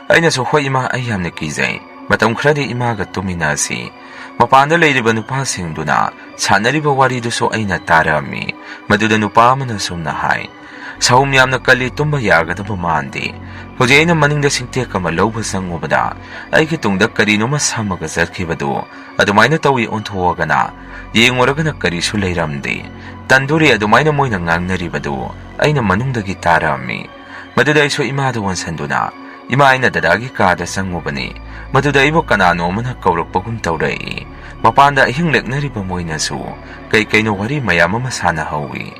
ꯑꯩꯅꯁꯨ "ꯍꯣꯏ ꯏꯃꯥ, ꯑꯩ ꯌꯥꯝꯅ ꯀꯤꯖꯩ. ꯃꯇꯝ ꯈꯔꯗꯤ ꯏꯃꯥꯒ ꯇꯨꯝꯃꯤꯟꯅꯁꯤ." ꯃꯄꯥꯟꯗ ꯂꯩꯔꯤꯕ ꯅꯨꯄꯥꯁꯤꯡꯗꯨꯅ ꯁꯥꯟꯅꯔꯤꯕ ꯋꯥꯔꯤꯗꯨꯁꯨ ꯑꯩꯅ ꯇꯥꯔꯝꯃꯤ꯫ ꯃꯗꯨꯗ ꯅꯨꯄꯥ ꯑꯃꯅ ꯁꯨꯝꯅ ꯍꯥꯏ, "ꯁꯍꯨꯝ ꯌꯥꯝꯅ ꯀꯜꯂꯤ, ꯇꯨꯝꯕ ꯌꯥꯒꯗꯕ ꯃꯥꯟꯗꯦ." ꯍꯧꯖꯤꯛ ꯑꯩꯅ ꯃꯅꯤꯡꯗ ꯁꯤꯡꯇꯦꯛ ꯑꯃ ꯂꯧꯕ ꯆꯪꯉꯨꯕꯗ ꯑꯩꯒꯤ ꯇꯨꯡꯗ ꯀꯔꯤꯅꯣꯃ ꯁꯝꯃꯒ ꯆꯠꯈꯤꯕꯗꯨ ꯑꯗꯨꯃꯥꯏꯅ ꯇꯧꯏ꯫ ꯑꯣꯟꯊꯣꯛꯑꯒꯅ ꯌꯦꯡꯉꯨꯔꯒꯅ ꯀꯔꯤꯁꯨ ꯂꯩꯔꯝꯗꯦ꯫ ꯇꯟꯗꯨꯔꯤ ꯑꯗꯨꯃꯥꯏꯅ ꯃꯣꯏꯅ ꯉꯥꯡꯅꯔꯤꯕꯗꯨ ꯑꯩꯅ ꯃꯅꯨꯡꯗꯒꯤ ꯇꯥꯔꯝꯃꯤ꯫ ꯃꯗꯨꯗ ꯑꯩꯁꯨ ꯏꯃꯥꯗ ꯑꯣꯟꯁꯟꯗꯨꯅ, "ꯏꯃꯥ, ꯑꯩꯅ ꯗꯗꯥꯒꯤ ꯀꯥꯗ ꯆꯪꯉꯨꯕꯅꯤ." ꯃꯗꯨꯗ ꯑꯩꯕꯨ ꯀꯅꯥꯅꯣ ꯑꯃꯅ ꯀꯧꯔꯛꯄꯒꯨꯝ ꯇꯧꯔꯛꯏ꯫ ꯃꯄꯥꯟꯗ ꯑꯍꯤꯡ ꯂꯦꯛꯅꯔꯤꯕ ꯃꯣꯏꯅꯁꯨ ꯀꯩꯅꯣ ꯋꯥꯔꯤ ꯃꯌꯥꯝ ꯑꯃ ꯁꯥꯟꯅꯍꯧꯏ꯫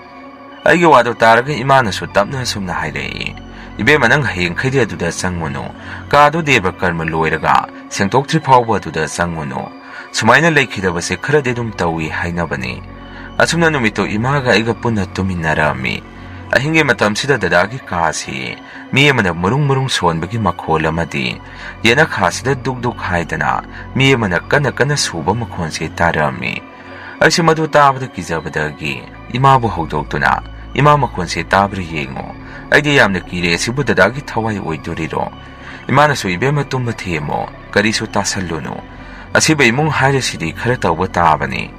ꯑꯩꯒꯤ ꯋꯥꯗꯨ ꯇꯥꯔꯒ ꯏꯃꯥꯅꯁꯨ ꯇꯞꯅ ꯁꯨꯝꯅ ꯍꯥꯏꯔꯛꯏ, "ꯏꯕꯦꯝꯃ, ꯅꯪ ꯍꯌꯦꯡꯈꯩꯗꯤ ꯑꯗꯨꯗ ꯆꯪꯉꯨꯅꯨ. ꯀꯥꯗꯨ ꯗꯦꯕ ꯀꯔꯃ ꯂꯣꯏꯔꯒ ꯁꯦꯡꯗꯣꯛꯇ꯭ꯔꯤ ꯐꯥꯎꯕ ꯑꯗꯨꯗ ꯆꯪꯉꯨꯅꯨ. ꯁꯨꯃꯥꯏꯅ ꯂꯩꯈꯤꯗꯕꯁꯦ ꯈꯔꯗꯤ ꯑꯗꯨꯝ ꯇꯧꯏ ꯍꯥꯏꯅꯕꯅꯤ." ꯑꯁꯨꯝꯅ ꯅꯨꯃꯤꯠꯇꯨ ꯏꯃꯥꯒ ꯑꯩꯒ ꯄꯨꯟꯅ ꯇꯨꯝꯃꯤꯟꯅꯔꯝꯃꯤ꯫ ꯑꯍꯤꯡꯒꯤ ꯃꯇꯝꯁꯤꯗ ꯗꯗꯥꯒꯤ ꯀꯥꯁꯤ ꯃꯤ ꯑꯃꯅ ꯃꯔꯨꯡ ꯁꯣꯟꯕꯒꯤ ꯃꯈꯣꯜ ꯑꯃꯗꯤ ꯌꯦꯅꯈꯥꯁꯤꯗ ꯗꯨꯛ ꯗꯨꯛ ꯍꯥꯏꯗꯅ ꯃꯤ ꯑꯃꯅ ꯀꯟꯅ ꯀꯟꯅ ꯁꯨꯕ ꯃꯈꯣꯟꯁꯤ ꯇꯥꯔꯝꯃꯤ꯫ ꯑꯩꯁꯨ ꯃꯗꯨ ꯇꯥꯕꯗ ꯀꯤꯖꯕꯗꯒꯤ ꯏꯃꯥꯕꯨ ꯍꯧꯗꯣꯛꯇꯨꯅ, "ꯏꯃꯥ, ꯃꯈꯣꯟꯁꯤ ꯇꯥꯕ꯭ꯔꯥ ꯌꯦꯡꯉꯨ. ꯑꯩꯗꯤ ꯌꯥꯝꯅ ꯀꯤꯔꯦ. ꯑꯁꯤꯕꯨ ꯗꯗꯥꯒꯤ ꯊꯋꯥꯏ ꯑꯣꯏꯗꯣꯔꯤꯔꯣ?" ꯏꯃꯥꯅꯁꯨ, "ꯏꯕꯦꯝꯃ, ꯇꯨꯝꯕ ꯊꯦꯝꯃꯣ. ꯀꯔꯤꯁꯨ ꯇꯥꯁꯜꯂꯨꯅꯨ. ꯑꯁꯤꯕ ꯏꯃꯨꯡ ꯍꯥꯏꯔꯤꯁꯤꯗꯤ ꯈꯔ ꯇꯧꯕ ꯇꯥꯕꯅꯤ.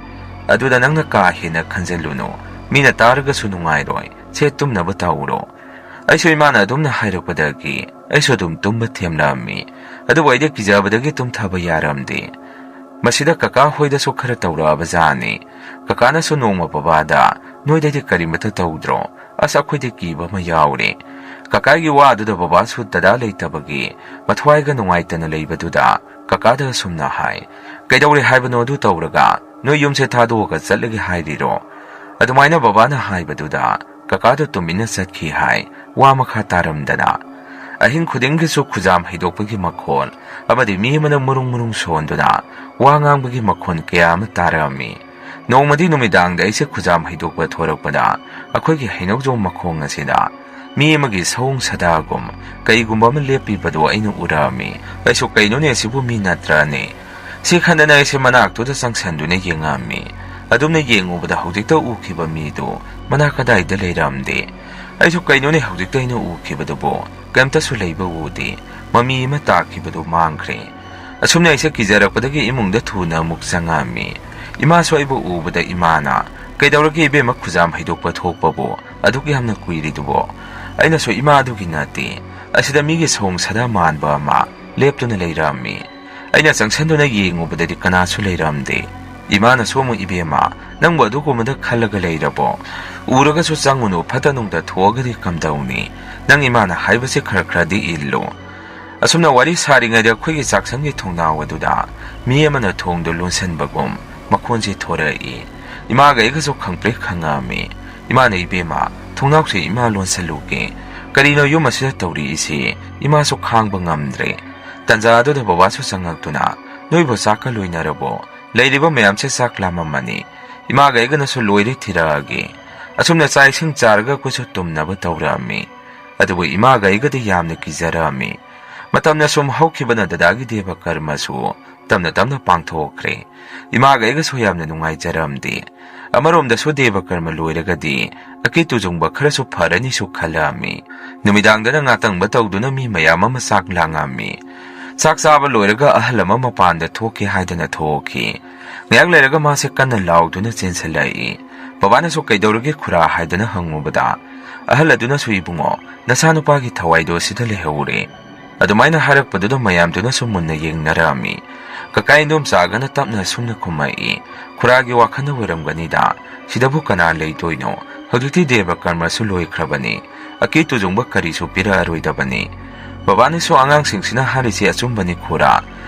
ꯑꯗꯨꯗ ꯅꯪꯅ ꯀꯥ ꯍꯦꯟꯅ ꯈꯟꯖꯜꯂꯨꯅꯨ. ꯃꯤꯅ ꯇꯥꯔꯒꯁꯨ ꯅꯨꯡꯉꯥꯏꯔꯣꯏ. ꯁꯦ, ꯇꯨꯝꯅꯕ ꯇꯧꯔꯣ." ꯑꯩꯁꯨ ꯏꯃꯥꯅ ꯑꯗꯨꯝꯅ ꯍꯥꯏꯔꯛꯄꯗꯒꯤ ꯑꯩꯁꯨ ꯑꯗꯨꯝ ꯇꯨꯝꯕ ꯊꯦꯝꯂꯝꯃꯤ꯫ ꯑꯗꯨꯕꯨ ꯑꯩꯗꯤ ꯀꯤꯖꯕꯗꯒꯤ ꯇꯨꯝꯊꯕ ꯌꯥꯔꯝꯗꯦ꯫ ꯃꯁꯤꯗ ꯀꯀꯥ ꯍꯣꯏꯗꯁꯨ ꯈꯔ ꯇꯧꯔꯛꯑꯕꯖꯥꯠꯅꯤ꯫ ꯀꯀꯥꯅꯁꯨ ꯅꯣꯡꯃ ꯕꯕꯥꯗ, "ꯅꯣꯏꯗꯩꯗꯤ ꯀꯔꯤꯃꯠꯇ ꯇꯧꯗ꯭ꯔꯣ? ꯑꯁ, ꯑꯩꯈꯣꯏꯗꯤ ꯀꯤꯕ ꯑꯃ ꯌꯥꯎꯔꯦ." ꯀꯀꯥꯒꯤ ꯋꯥ ꯑꯗꯨꯗ ꯕꯕꯥꯁꯨ ꯗꯗꯥ ꯂꯩꯇꯕꯒꯤ ꯃꯊ꯭ꯋꯥꯏꯒ ꯅꯨꯡꯉꯥꯏꯇꯅ ꯂꯩꯕꯗꯨꯗ ꯀꯀꯥꯗ ꯁꯨꯝꯅ ꯍꯥꯏ, "ꯀꯩꯗꯧꯔꯦ ꯍꯥꯏꯕꯅꯣ ꯑꯗꯨ ꯇꯧꯔꯒ? ꯅꯣꯏ ꯌꯨꯝꯁꯦ ꯊꯥꯗꯣꯛꯑꯒ ꯆꯠꯂꯒꯦ ꯍꯥꯏꯔꯤꯔꯣ?" ꯑꯗꯨꯃꯥꯏꯅ ꯕꯕꯥꯅ ꯍꯥꯏꯕꯗꯨꯗ ꯀꯀꯥꯗꯣ ꯇꯨꯃꯤꯟꯅ ꯆꯠꯈꯤ ꯍꯥꯏ, ꯋꯥ ꯃꯈꯥ ꯇꯥꯔꯝꯗꯅ꯫ ꯑꯍꯤꯡ ꯈꯨꯗꯤꯡꯒꯤꯁꯨ ꯈꯨꯖꯥꯝ ꯍꯩꯗꯣꯛꯄꯒꯤ ꯃꯈꯣꯜ ꯑꯃꯗꯤ ꯃꯤ ꯑꯃꯅ ꯃꯔꯨꯡ ꯁꯣꯟꯗꯨꯅ ꯋꯥ ꯉꯥꯡꯕꯒꯤ ꯃꯈꯣꯜ ꯀꯌా ꯑꯃ ꯇꯥꯔꯝꯃꯤ꯫ ꯅꯣꯡꯃꯗꯤ ꯅꯨꯃꯤꯗꯥꯡꯗ ꯑꯩꯁꯦ ꯈꯨꯖꯥꯝ ꯍꯩꯗꯣꯛꯄ ꯊꯣꯔꯛꯄꯗ ꯑꯩꯈꯣꯏꯒꯤ ꯍꯩꯅꯧꯖꯣꯝ ꯃꯈꯣꯡ ꯑꯁꯤꯗ ꯃꯤ ꯑꯃꯒꯤ ꯁꯑꯣꯡ ꯁꯥꯗꯥꯒꯨꯝ ꯀꯩꯒꯨꯝꯕ ꯑꯃ ꯂꯦꯞꯄꯤꯕꯗꯣ ꯑꯩꯅ ꯎꯔꯝꯃꯤ꯫ ꯑꯩꯁꯨ ꯀꯩꯅꯣꯅꯦ, ꯑꯁꯤꯕꯨ ꯃꯤ ꯅꯠꯇ꯭ꯔꯅꯦ? ꯁꯤ ꯈꯟꯗꯅ ꯑꯩꯁꯦ ꯃꯅꯥꯛꯇꯨꯗ ꯆꯪꯁꯟꯗꯨꯅ ꯌꯦꯡꯉꯝꯃꯤ꯫ ꯑꯗꯨꯝꯅ ꯌꯦꯡꯉꯨꯕꯗ ꯍꯧꯖꯤꯛꯇ ꯎꯈꯤꯕ ꯃꯤꯗꯨ ꯃꯅꯥꯛ ꯀꯗꯥꯏꯗ ꯂꯩꯔꯝꯗꯦ꯫ ꯑꯩꯁꯨ ꯀꯩꯅꯣꯅꯦ, ꯍꯧꯖꯤꯛꯇ ꯑꯩꯅ ꯎꯈꯤꯕꯗꯨꯕꯨ ꯀꯩꯝꯇꯁꯨ ꯂꯩꯕ ꯎꯗꯦ꯫ ꯃꯃꯤ ꯑꯃ ꯇꯥꯈꯤꯕꯗꯨ ꯃꯥꯡꯈ꯭ꯔꯦ꯫ ꯑꯁꯨꯝꯅ ꯑꯩꯁꯦ ꯀꯤꯖꯔꯛꯄꯗꯒꯤ ꯏꯃꯨꯡꯗ ꯊꯨꯅ ꯑꯃꯨꯛ ꯆꯪꯉꯝꯃꯤ꯫ ꯏꯃꯥꯁꯨ ꯑꯩꯕꯨ ꯎꯕꯗ ꯏꯃꯥꯅ, "ꯀꯩꯗꯧꯔꯒꯦ ꯏꯕꯦꯝꯃ, ꯈꯨꯖꯥꯝ ꯍꯩꯗꯣꯛꯄ ꯊꯣꯛꯄꯕꯨ ꯑꯗꯨꯛ ꯌꯥꯝꯅ ꯀꯨꯏꯔꯤꯗꯨꯕꯣ?" ꯑꯩꯅꯁꯨ, "ꯏꯃꯥ, ꯑꯗꯨꯒꯤ ꯅꯠꯇꯦ. ꯑꯁꯤꯗ ꯃꯤꯒꯤ ꯁꯑꯣꯡ ꯁꯥꯗꯥ ꯃꯥꯟꯕ ꯑꯃ ꯂꯦꯞꯇꯨꯅ ꯂꯩꯔꯝꯃꯤ. ꯑꯩꯅ ꯆꯪꯁꯟꯗꯨꯅ ꯌꯦꯡꯉꯨꯕꯗꯗꯤ ꯀꯅꯥꯁꯨ ꯂꯩꯔꯝꯗꯦ." ꯏꯃꯥꯅꯁꯨ ꯑꯃꯨꯛ, "ꯏꯕꯦꯝꯃ, ꯅꯪꯕꯨ ꯑꯗꯨꯒꯨꯝꯕꯗ ꯈꯜꯂꯒ ꯂꯩꯔꯕꯣ? ꯎꯔꯒꯁꯨ ꯆꯪꯉꯨꯅꯨ. ꯐꯠꯇ ꯅꯨꯡꯗ ꯊꯣꯛꯑꯒꯗꯤ ꯀꯝꯗꯧꯅꯤ? ꯅꯪ ꯏꯃꯥꯅ ꯍꯥꯏꯕꯁꯤ ꯈꯔꯗꯤ ꯏꯜꯂꯨ." ꯑꯁꯨꯝꯅ ꯋꯥꯔꯤ ꯁꯥꯔꯤꯉꯩꯗ ꯑꯩꯈꯣꯏꯒꯤ ꯆꯥꯛꯁꯪꯒꯤ ꯊꯣꯡꯅꯥꯎ ꯑꯗꯨꯗ ꯃꯤ ꯑꯃꯅ ꯊꯣꯡꯗꯨ ꯂꯣꯟꯁꯤꯟꯕꯒꯨꯝ ꯃꯈꯣꯟꯁꯤ ꯊꯣꯔꯛꯏ꯫ ꯏꯃꯥꯒ ꯑꯩꯒꯁꯨ ꯈꯪꯄ꯭ꯔꯦꯛ ꯈꯪꯉꯝꯃꯤ꯫ ꯏꯃꯥꯅ, "ꯏꯕꯦꯝꯃ, ꯊꯣꯡꯅꯥꯎꯁꯤ ꯏꯃꯥ ꯂꯣꯟꯁꯜꯂꯨꯒꯦ. ꯀꯔꯤꯅꯣ ꯌꯨꯝ ꯑꯁꯤꯗ ꯇꯧꯔꯤꯏꯁꯤ?" ꯏꯃꯥꯁꯨ ꯈꯥꯡꯕ ꯉꯝꯗ꯭ꯔꯦ꯫ ꯇꯟꯖꯥ ꯑꯗꯨꯗ ꯕꯕꯥꯁꯨ ꯆꯪꯉꯛꯇꯨꯅ, "ꯅꯣꯏꯕꯨ ꯆꯥꯛꯀ ꯂꯣꯏꯅꯔꯕꯣ? ꯂꯩꯔꯤꯕ ꯃꯌꯥꯝꯁꯦ ꯆꯥꯛ ꯂꯥꯝꯃꯝꯃꯅꯤ. ꯏꯃꯥꯒ ꯑꯩꯒꯅꯁꯨ ꯂꯣꯏꯔꯦ ꯊꯤꯔꯛꯑꯒꯦ." ꯑꯁꯨꯝꯅ ꯆꯥꯛ ꯏꯁꯤꯡ ꯆꯥꯔꯒ ꯑꯩꯈꯣꯏꯁꯨ ꯇꯨꯝꯅꯕ ꯇꯧꯔꯛꯑꯝꯃꯤ꯫ ꯑꯗꯨꯕꯨ ꯏꯃꯥꯒ ꯑꯩꯒꯗꯤ ꯌꯥꯝꯅ ꯀꯤꯖꯔꯛꯑꯝꯃꯤ꯫ ꯃꯇꯝꯅ ꯁꯨꯝ ꯍꯧꯈꯤꯕꯅ ꯗꯗꯥꯒꯤ ꯗꯦꯕ ꯀꯔꯃꯁꯨ ꯇꯞꯅ ꯇꯞꯅ ꯄꯥꯡꯊꯣꯛꯈ꯭ꯔꯦ꯫ ꯏꯃꯥꯒ ꯑꯩꯒꯁꯨ ꯌꯥꯝꯅ ꯅꯨꯡꯉꯥꯏꯖꯔꯝꯗꯦ꯫ ꯑꯃꯔꯣꯝꯗꯁꯨ ꯗꯦꯕ ꯀꯔꯃ ꯂꯣꯏꯔꯒꯗꯤ ꯑꯀꯤ ꯇꯨꯖꯨꯡꯕ ꯈꯔꯁꯨ ꯐꯔꯅꯤꯁꯨ ꯈꯜꯂꯛꯑꯝꯃꯤ꯫ ꯅꯨꯃꯤꯗꯥꯡꯗꯅ ꯉꯥꯇꯪꯕ ꯇꯧꯗꯨꯅ ꯃꯤ ꯃꯌꯥꯝ ꯑꯃ ꯆꯥꯛ ꯂꯥꯡꯉꯝꯃꯤ꯫ ꯆꯥꯛ ꯆꯥꯕ ꯂꯣꯏꯔꯒ ꯑꯍꯜ ꯑꯃ ꯃꯄꯥꯟꯗ ꯊꯣꯛꯀꯦ ꯍꯥꯏꯗꯅ ꯊꯣꯛꯈꯤ꯫ ꯉꯥꯏꯍꯥꯛ ꯂꯩꯔꯒ ꯃꯥꯁꯦ ꯀꯟꯅ ꯂꯥꯎꯗꯨꯅ ꯆꯦꯟꯁꯤꯜꯂꯛꯏ꯫ ꯕꯕꯥꯅꯁꯨ, "ꯀꯩꯗꯧꯔꯒꯦ ꯈꯨꯔꯥ?" ꯍꯥꯏꯗꯅ ꯍꯪꯉꯨꯕꯗ ꯑꯍꯜ ꯑꯗꯨꯅꯁꯨ, "ꯏꯕꯨꯡꯉꯣ, ꯅꯆꯥꯅꯨꯄꯥꯒꯤ ꯊꯋꯥꯏꯗꯣ ꯁꯤꯗ ꯂꯩꯍꯧꯔꯦ." ꯑꯗꯨꯃꯥꯏꯅ ꯍꯥꯏꯔꯛꯄꯗꯨꯗ ꯃꯌꯥꯝꯗꯨꯅꯁꯨ ꯃꯨꯟꯅ ꯌꯦꯡꯅꯔꯝꯃꯤ꯫ ꯀꯀꯥ ꯏꯟꯗꯣꯝꯆꯥꯒꯅ ꯇꯞꯅ ꯁꯨꯝꯅ ꯈꯨꯝꯃꯛꯏ, "ꯈꯨꯔꯥꯒꯤ ꯋꯥꯈꯜꯗ ꯑꯣꯏꯔꯝꯒꯅꯤꯗ. ꯁꯤꯗꯕꯨ ꯀꯅꯥ ꯂꯩꯗꯣꯏꯅꯣ? ꯍꯧꯖꯤꯛꯇꯤ ꯗꯦꯕ ꯀꯔꯃꯁꯨ ꯂꯣꯏꯈ꯭ꯔꯕꯅꯤ. ꯑꯀꯤ ꯇꯨꯖꯨꯡꯕ ꯀꯔꯤꯁꯨ ꯄꯤꯔꯛꯑꯔꯣꯏꯗꯕꯅꯤ." ꯕꯕꯥꯅꯁꯨ, "ꯑꯉꯥꯡꯁꯤꯡꯁꯤꯅ ꯍꯥꯏꯔꯤꯁꯤ ꯑꯆꯨꯝꯕꯅꯤ ꯈꯨꯔꯥ.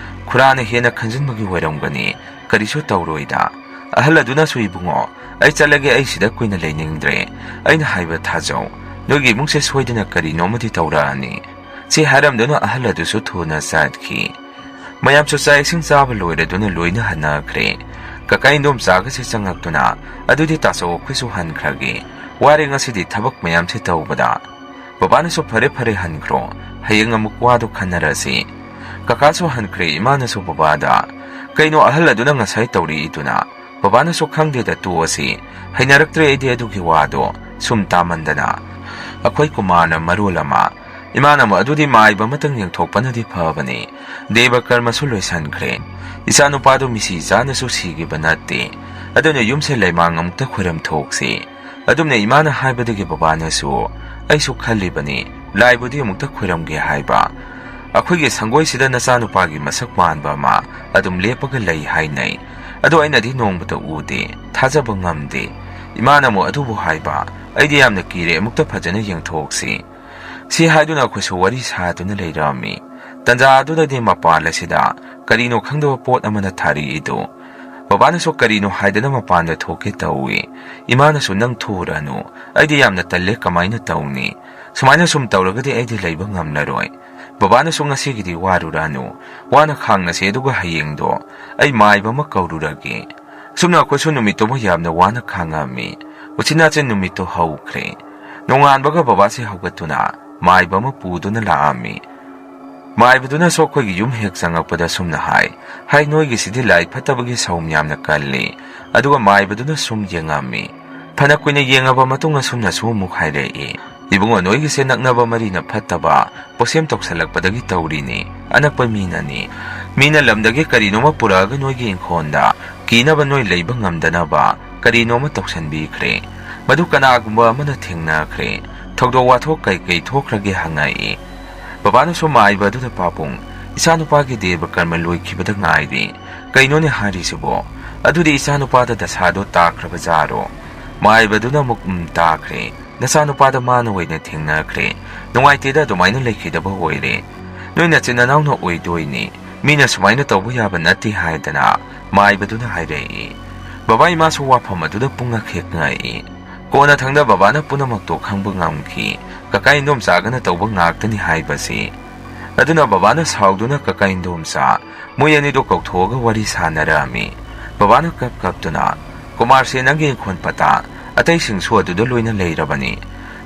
ꯈꯨꯔꯥꯅ ꯍꯦꯟꯅ ꯈꯟꯖꯤꯟꯕꯒꯤ ꯑꯣꯏꯔꯝꯒꯅꯤ. ꯀꯔꯤꯁꯨ ꯇꯧꯔꯣꯏꯗ." ꯑꯍꯜ ꯑꯗꯨꯅꯁꯨ, "ꯏꯕꯨꯡꯉꯣ, ꯑꯩ ꯆꯠꯂꯒꯦ. ꯑꯩ ꯁꯤꯗ ꯀꯨꯏꯅ ꯂꯩꯅꯤꯡꯗ꯭ꯔꯦ. ꯑꯩꯅ ꯍꯥꯏꯕ ꯊꯥꯖꯧ. ꯅꯣꯏꯒꯤ ꯏꯃꯨꯡꯁꯦ ꯁꯣꯏꯗꯅ ꯀꯔꯤꯅꯣꯃꯗꯤ ꯇꯧꯔꯛꯑꯅꯤ." ꯁꯤ ꯍꯥꯏꯔꯝꯗꯨꯅ ꯑꯍꯜ ꯑꯗꯨꯁꯨ ꯊꯨꯅ ꯆꯠꯈꯤ꯫ ꯃꯌꯥꯝꯁꯨ ꯆꯥꯛ ꯏꯁꯤꯡ ꯆꯥꯕ ꯂꯣꯏꯔꯗꯨꯅ ꯂꯣꯏꯅ ꯍꯟꯅꯈ꯭ꯔꯦ꯫ ꯀꯀꯥ ꯏꯟꯗꯣꯝꯆꯥꯒꯁꯦ ꯆꯪꯉꯛꯇꯨꯅ, "ꯑꯗꯨꯗꯤ ꯇꯥꯆꯧ, ꯑꯩꯈꯣꯏꯁꯨ ꯍꯟꯈ꯭ꯔꯒꯦ. ꯋꯥꯔꯦ ꯉꯁꯤꯗꯤ ꯊꯕꯛ ꯃꯌꯥꯝꯁꯦ ꯇꯧꯕꯗ." ꯕꯕꯥꯅꯁꯨ ꯐꯔꯦ ꯐꯔꯦ ꯍꯟꯈ꯭ꯔꯣ ꯍꯌꯦꯡ ꯑꯃꯨꯛ ꯋꯥꯗꯣ ꯈꯟꯅꯔꯁꯤ ꯀꯀꯥꯁꯨ ꯍꯟꯈ꯭ꯔꯦ ꯏꯃꯥꯅꯁꯨ ꯕꯕꯥꯗ ꯀꯩꯅꯣ ꯑꯍꯜ ꯑꯗꯨꯅ ꯉꯁꯥꯏ ꯇꯧꯔꯤꯗꯨꯅ ꯕꯕꯥꯅꯁꯨ ꯈꯪꯗꯦꯗ ꯇꯣꯛꯑꯁꯤ ꯍꯩꯅꯔꯛꯇ꯭ꯔꯦ ꯑꯩꯗꯤ ꯑꯗꯨꯒꯤ ꯋꯥꯗꯣ ꯁꯨꯝ ꯇꯥꯃꯟꯗꯅ ꯑꯩꯈꯣꯏ ꯀꯨꯃꯥꯔꯅ ꯃꯔꯣꯜ ꯑꯃ ꯏꯃꯥꯅ ꯑꯗꯨꯗꯤ ꯃꯥꯏꯕ ꯑꯃꯇꯪ ꯌꯦꯡꯊꯣꯛꯄꯅꯗꯤ ꯐꯕꯅꯤ ꯗꯦꯕ ꯀꯔꯃꯁꯨ ꯂꯣꯏꯁꯟꯈ꯭ꯔꯦ ꯏꯆꯥꯅꯨꯄꯥꯗꯣ ꯃꯤꯁꯤ ꯆꯥꯅꯁꯨ ꯁꯤꯈꯤꯕ ꯅꯠꯇꯦ ꯑꯗꯨꯅ ꯌꯨꯝꯁꯦ ꯂꯩꯃꯥꯡ ꯑꯃꯨꯛꯇ ꯈꯣꯏꯔꯝ ꯊꯣꯛꯁꯤ ꯑꯗꯨꯝꯅ ꯏꯃꯥꯅ ꯍꯥꯏꯕꯗꯒꯤ ꯕꯕꯥꯅꯁꯨ ꯑꯩꯁꯨ ꯈꯜꯂꯤꯕꯅꯤ ꯂꯥꯏꯕꯨꯗꯤ ꯑꯃꯨꯛꯇ ꯈꯣꯏꯔꯝꯒꯦ ꯍꯥꯏꯕ ꯑꯩꯈꯣꯏꯒꯤ ꯁꯪꯒꯣꯏꯁꯤꯗ ꯅꯆꯥꯅꯨꯄꯥꯒꯤ ꯃꯁꯛ ꯃꯥꯟꯕ ꯑꯃ ꯑꯗꯨꯝ ꯂꯦꯞꯄꯒ ꯂꯩ ꯍꯥꯏꯅꯩ ꯑꯗꯣ ꯑꯩꯅꯗꯤ ꯅꯣꯡꯃꯇ ꯎꯗꯦ ꯊꯥꯖꯕ ꯉꯝꯗꯦ ꯏꯃꯥꯅ ꯑꯗꯨꯕꯨ ꯍꯥꯏꯕ ꯑꯩꯗꯤ ꯌꯥꯝꯅ ꯀꯤꯔꯦ ꯑꯃꯨꯛꯇ ꯐꯖꯅ ꯌꯦꯡꯊꯣꯛꯁꯤ ꯁꯤ ꯍꯥꯏꯗꯨꯅ ꯑꯩꯈꯣꯏꯁꯨ ꯋꯥꯔꯤ ꯁꯥꯗꯨꯅ ꯂꯩꯔꯝꯃꯤ ꯇꯟꯖꯥ ꯑꯗꯨꯗꯗꯤ ꯃꯄꯥꯟ ꯑꯁꯤꯗ ꯀꯔꯤꯅꯣ ꯈꯪꯗꯕ ꯄꯣꯠ ꯑꯃꯅ ꯊꯥꯔꯛꯏꯗꯨ ꯕꯕꯥꯅꯁꯨ ꯀꯔꯤꯅꯣ ꯍꯥꯏꯗꯅ ꯃꯄꯥꯟꯗ ꯊꯣꯛꯀꯦ ꯇꯧꯏ ꯏꯃꯥꯅꯁꯨ ꯅꯪ ꯊꯨꯔꯅꯨ ꯑꯩꯗꯤ ꯌꯥꯝꯅ ꯇꯜꯂꯦ ꯀꯃꯥꯏꯅ ꯇꯧꯅꯤ ꯁꯨꯃꯥꯏꯅ ꯁꯨꯝ ꯇꯧꯔꯒꯗꯤ ꯑꯩꯗꯤ ꯂꯩꯕ ꯉꯝꯂꯔꯣꯏ ꯕꯕꯥꯅꯁꯨ ꯉꯁꯤꯒꯤꯗꯤ ꯋꯥꯔꯨꯔꯅꯨ ꯋꯥꯅ ꯈꯥꯡꯅꯁꯤ ꯑꯗꯨꯒ ꯍꯌꯦꯡꯗꯣ ꯑꯩ ꯃꯥꯏꯕ ꯑꯃ ꯀꯧꯔꯨꯔꯒꯦ ꯁꯨꯝꯅ ꯑꯩꯈꯣꯏꯁꯨ ꯅꯨꯃꯤꯠꯇꯨꯃ ꯌꯥꯝꯅ ꯋꯥꯅ ꯈꯥꯡꯉꯝꯃꯤ ꯎꯆꯤꯟꯅꯥꯆꯤꯟ ꯅꯨꯃꯤꯠꯇꯨ ꯍꯧꯈ꯭ꯔꯦ ꯅꯣꯡꯉꯥꯟꯕꯒ ꯕꯕꯥꯁꯦ ꯍꯧꯒꯠꯇꯨꯅ ꯃꯥꯏꯕ ꯑꯃ ꯄꯨꯗꯨꯅ ꯂꯥꯛꯑꯝꯃꯤ ꯃꯥꯏꯕꯗꯨꯅꯁꯨ ꯑꯩꯈꯣꯏꯒꯤ ꯌꯨꯝ ꯍꯦꯛ ꯆꯪꯉꯛꯄꯗ ꯁꯨꯝꯅ ꯍꯥꯏ ꯅꯣꯏꯒꯤꯁꯤꯗꯤ ꯂꯥꯏ ꯐꯠꯇꯕꯒꯤ ꯁꯧꯝ ꯌꯥꯝꯅ ꯀꯜꯂꯤ ꯑꯗꯨꯒ ꯃꯥꯏꯕꯗꯨꯅ ꯁꯨꯝ ꯌꯦꯡꯉꯝꯃꯤ ꯐꯅ ꯀꯨꯏꯅ ꯌꯦꯡꯉꯕ ꯃꯇꯨꯡꯗ ꯁꯨꯝꯅꯁꯨ ꯑꯃꯨꯛ ꯍꯥꯏꯔꯛꯏ ꯏꯕꯨꯡꯉꯣ ꯅꯣꯏꯒꯤꯁꯦ ꯅꯛꯅꯕ ꯃꯔꯤꯅ ꯐꯠꯇꯕ ꯄꯣꯠꯁꯦꯝ ꯇꯧꯁꯜꯂꯛꯄꯗꯒꯤ ꯇꯧꯔꯤꯅꯤ ꯑꯅꯛꯄ ꯃꯤꯅꯅꯤ ꯃꯤꯅ ꯂꯝꯗꯒꯤ ꯀꯔꯤꯅꯣꯃ ꯄꯨꯔꯛꯑꯒ ꯅꯣꯏꯒꯤ ꯏꯪꯈꯣꯜꯗ ꯀꯤꯅꯕ ꯅꯣꯏ ꯂꯩꯕ ꯉꯝꯗꯅꯕ ꯀꯔꯤꯅꯣꯃ ꯇꯧꯁꯟꯕꯤꯈ꯭ꯔꯦ ꯃꯗꯨ ꯀꯅꯥꯒꯨꯝꯕ ꯑꯃꯅ ꯊꯦꯡꯅꯈ꯭ꯔꯦ ꯊꯧꯗꯣꯛ ꯋꯥꯊꯣꯛ ꯀꯩ ꯊꯣꯛꯈ꯭ꯔꯒꯦ ꯍꯪꯉꯛꯏ ꯕꯕꯥꯅꯁꯨ ꯃꯥꯏꯕ ꯑꯗꯨꯗ ꯄꯥꯕꯨꯡ ꯏꯆꯥꯅꯨꯄꯥꯒꯤ ꯗꯦꯕ ꯀꯔꯃ ꯂꯣꯏꯈꯤꯕꯗ ꯉꯥꯏꯔꯤ ꯀꯩꯅꯣꯅꯦ ꯍꯥꯏꯔꯤꯁꯤꯕꯣ ꯑꯗꯨꯗꯤ ꯏꯆꯥꯅꯨꯄꯥꯗ ꯗꯁꯥꯗꯣ ꯇꯥꯈ꯭ꯔꯕ ꯖꯥꯔꯣ ꯃꯥꯏꯕꯗꯨꯅ ꯑꯃꯨꯛ ꯇꯥꯈ꯭ꯔꯦ ꯅꯆꯥꯅꯨꯄꯥꯗ ꯃꯥꯅ ꯑꯣꯏꯅ ꯊꯦꯡꯅꯈ꯭ꯔꯦ ꯅꯨꯡꯉꯥꯏꯇꯦꯗ ꯑꯗꯨꯃꯥꯏꯅ ꯂꯩꯈꯤꯗꯕ ꯑꯣꯏꯔꯦ ꯅꯣꯏ ꯅꯆꯤꯟ ꯅꯅꯥꯎꯅ ꯑꯣꯏꯗꯣꯏꯅꯤ ꯃꯤꯅ ꯁꯨꯃꯥꯏꯅ ꯇꯧꯕ ꯌꯥꯕ ꯅꯠꯇꯦ ꯍꯥꯏꯗꯅ ꯃꯥꯏꯕꯗꯨꯅ ꯍꯥꯏꯔꯛꯏ ꯕꯕꯥ ꯏꯃꯥꯁꯨ ꯋꯥꯐꯝ ꯑꯗꯨꯗ ꯄꯨꯡꯉꯛ ꯍꯦꯛ ꯉꯛꯏ ꯀꯣꯟꯅ ꯊꯪꯗ ꯕꯕꯥꯅ ꯄꯨꯝꯅꯃꯛꯇꯣ ꯈꯪꯕ ꯉꯝꯈꯤ ꯀꯀꯥ ꯏꯟꯗꯣꯝꯆꯥꯒꯅ ꯇꯧꯕ ꯉꯥꯛꯇꯅꯤ ꯍꯥꯏꯕꯁꯤ ꯑꯗꯨꯅ ꯕꯕꯥꯅ ꯁꯥꯎꯗꯨꯅ ꯀꯀꯥ ꯏꯟꯗꯣꯝꯆꯥ ꯃꯣꯏ ꯑꯅꯤꯗꯣ ꯀꯧꯊꯣꯛꯑꯒ ꯋꯥꯔꯤ ꯁꯥꯟꯅꯔꯝꯃꯤ ꯕꯕꯥꯅ ꯀꯞꯇꯨꯅ ꯀꯨꯃꯥꯔꯁꯦ ꯅꯪꯒꯤ ꯏꯪꯈꯣꯜ ꯄꯇꯥ ꯑꯇꯩꯁꯤꯡꯁꯨ ꯑꯗꯨꯗ ꯂꯣꯏꯅ ꯂꯩꯔꯕꯅꯤ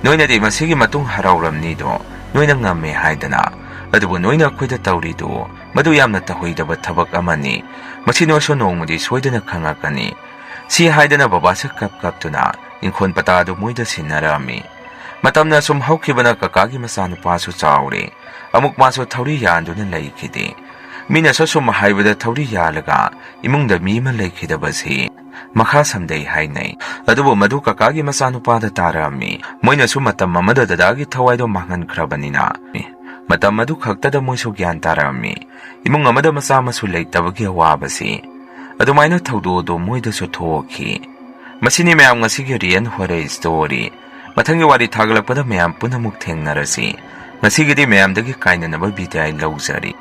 ꯅꯣꯏꯅꯗꯤ ꯃꯁꯤꯒꯤ ꯃꯇꯨꯡ ꯍꯔꯥꯎꯔꯝꯅꯤꯗꯣ ꯅꯣꯏꯅ ꯉꯝꯃꯦ ꯍꯥꯏꯗꯅ ꯑꯗꯨꯕꯨ ꯅꯣꯏꯅ ꯑꯩꯈꯣꯏꯗ ꯇꯧꯔꯤꯗꯨ ꯃꯗꯨ ꯌꯥꯝꯅ ꯇꯧꯍꯩꯗꯕ ꯊꯕꯛ ꯑꯃꯅꯤ ꯃꯁꯤ ꯅꯣꯏꯁꯨ ꯅꯣꯡꯃꯗꯤ ꯁꯣꯏꯗꯅ ꯈꯪꯉꯛꯀꯅꯤ ꯁꯤ ꯍꯥꯏꯗꯅ ꯕꯕꯥꯁꯦ ꯀꯞꯇꯨꯅ ꯏꯪꯈꯣꯜ ꯄꯇꯥꯗꯨ ꯃꯣꯏꯗ ꯁꯤꯟꯅꯔꯝꯃꯤ ꯃꯇꯝꯅ ꯁꯨꯝ ꯍꯧꯈꯤꯕꯅ ꯀꯀꯥꯒꯤ ꯃꯆꯥꯅꯨꯄꯥꯁꯨ ꯆꯥꯎꯔꯦ ꯑꯃꯨꯛ ꯃꯥꯁꯨ ꯊꯧꯔꯤ ꯌꯥꯟꯗꯨꯅ ꯂꯩꯈꯤꯗꯦ ꯃꯤꯅꯁꯨ ꯁꯨꯝ ꯍꯥꯏꯕꯗ ꯊꯧꯔꯤ ꯌꯥꯜꯂꯒ ꯏꯃꯨꯡꯗ ꯃꯤ ꯑꯃ ꯂꯩꯈꯤꯗꯕꯁꯤ ꯃꯈꯥ ꯁꯝꯗꯩ ꯍꯥꯏꯅꯩ ꯑꯗꯨꯕꯨ ꯃꯗꯨ ꯀꯀꯥꯒꯤ ꯃꯆꯥꯅꯨꯄꯥꯗ ꯇꯥꯔꯝꯃꯤ ꯃꯣꯏꯅꯁꯨ ꯃꯇꯝ ꯑꯃꯗ ꯗꯗꯥꯒꯤ ꯊꯋꯥꯏꯗꯣ ꯃꯥꯡꯍꯟꯈ꯭ꯔꯕꯅꯤꯅ ꯃꯇꯝ ꯑꯗꯨ ꯈꯛꯇꯗ ꯃꯣꯏꯁꯨ ꯒ꯭ꯌꯥꯟ ꯇꯥꯔꯝꯃꯤ ꯏꯃꯨꯡ ꯑꯃꯗ ꯃꯆꯥ ꯃꯁꯨ ꯂꯩꯇꯕꯒꯤ ꯑꯋꯥꯕꯁꯤ ꯑꯗꯨꯃꯥꯏꯅ ꯊꯧꯗꯣꯛ ꯃꯣꯏꯗꯁꯨ ꯊꯣꯛꯈꯤ ꯃꯁꯤꯅꯤ ꯃꯌꯥꯝ ꯉꯁꯤꯒꯤ ꯔꯤꯌꯦꯜ ꯍꯣꯔꯔ ꯁ꯭ꯇꯣꯔꯤ ꯃꯊꯪꯒꯤ ꯋꯥꯔꯤ ꯊꯥꯒꯠꯂꯛꯄꯗ ꯃꯌꯥꯝ ꯄꯨꯟꯅꯃꯨꯛ ꯊꯦꯡꯅꯔꯁꯤ ꯉꯁꯤꯒꯤꯗꯤ ꯃꯌꯥꯝꯗꯒꯤ ꯀꯥꯏꯅꯅꯕ ꯕꯤꯗꯥꯏ ꯂꯧꯖꯔꯤ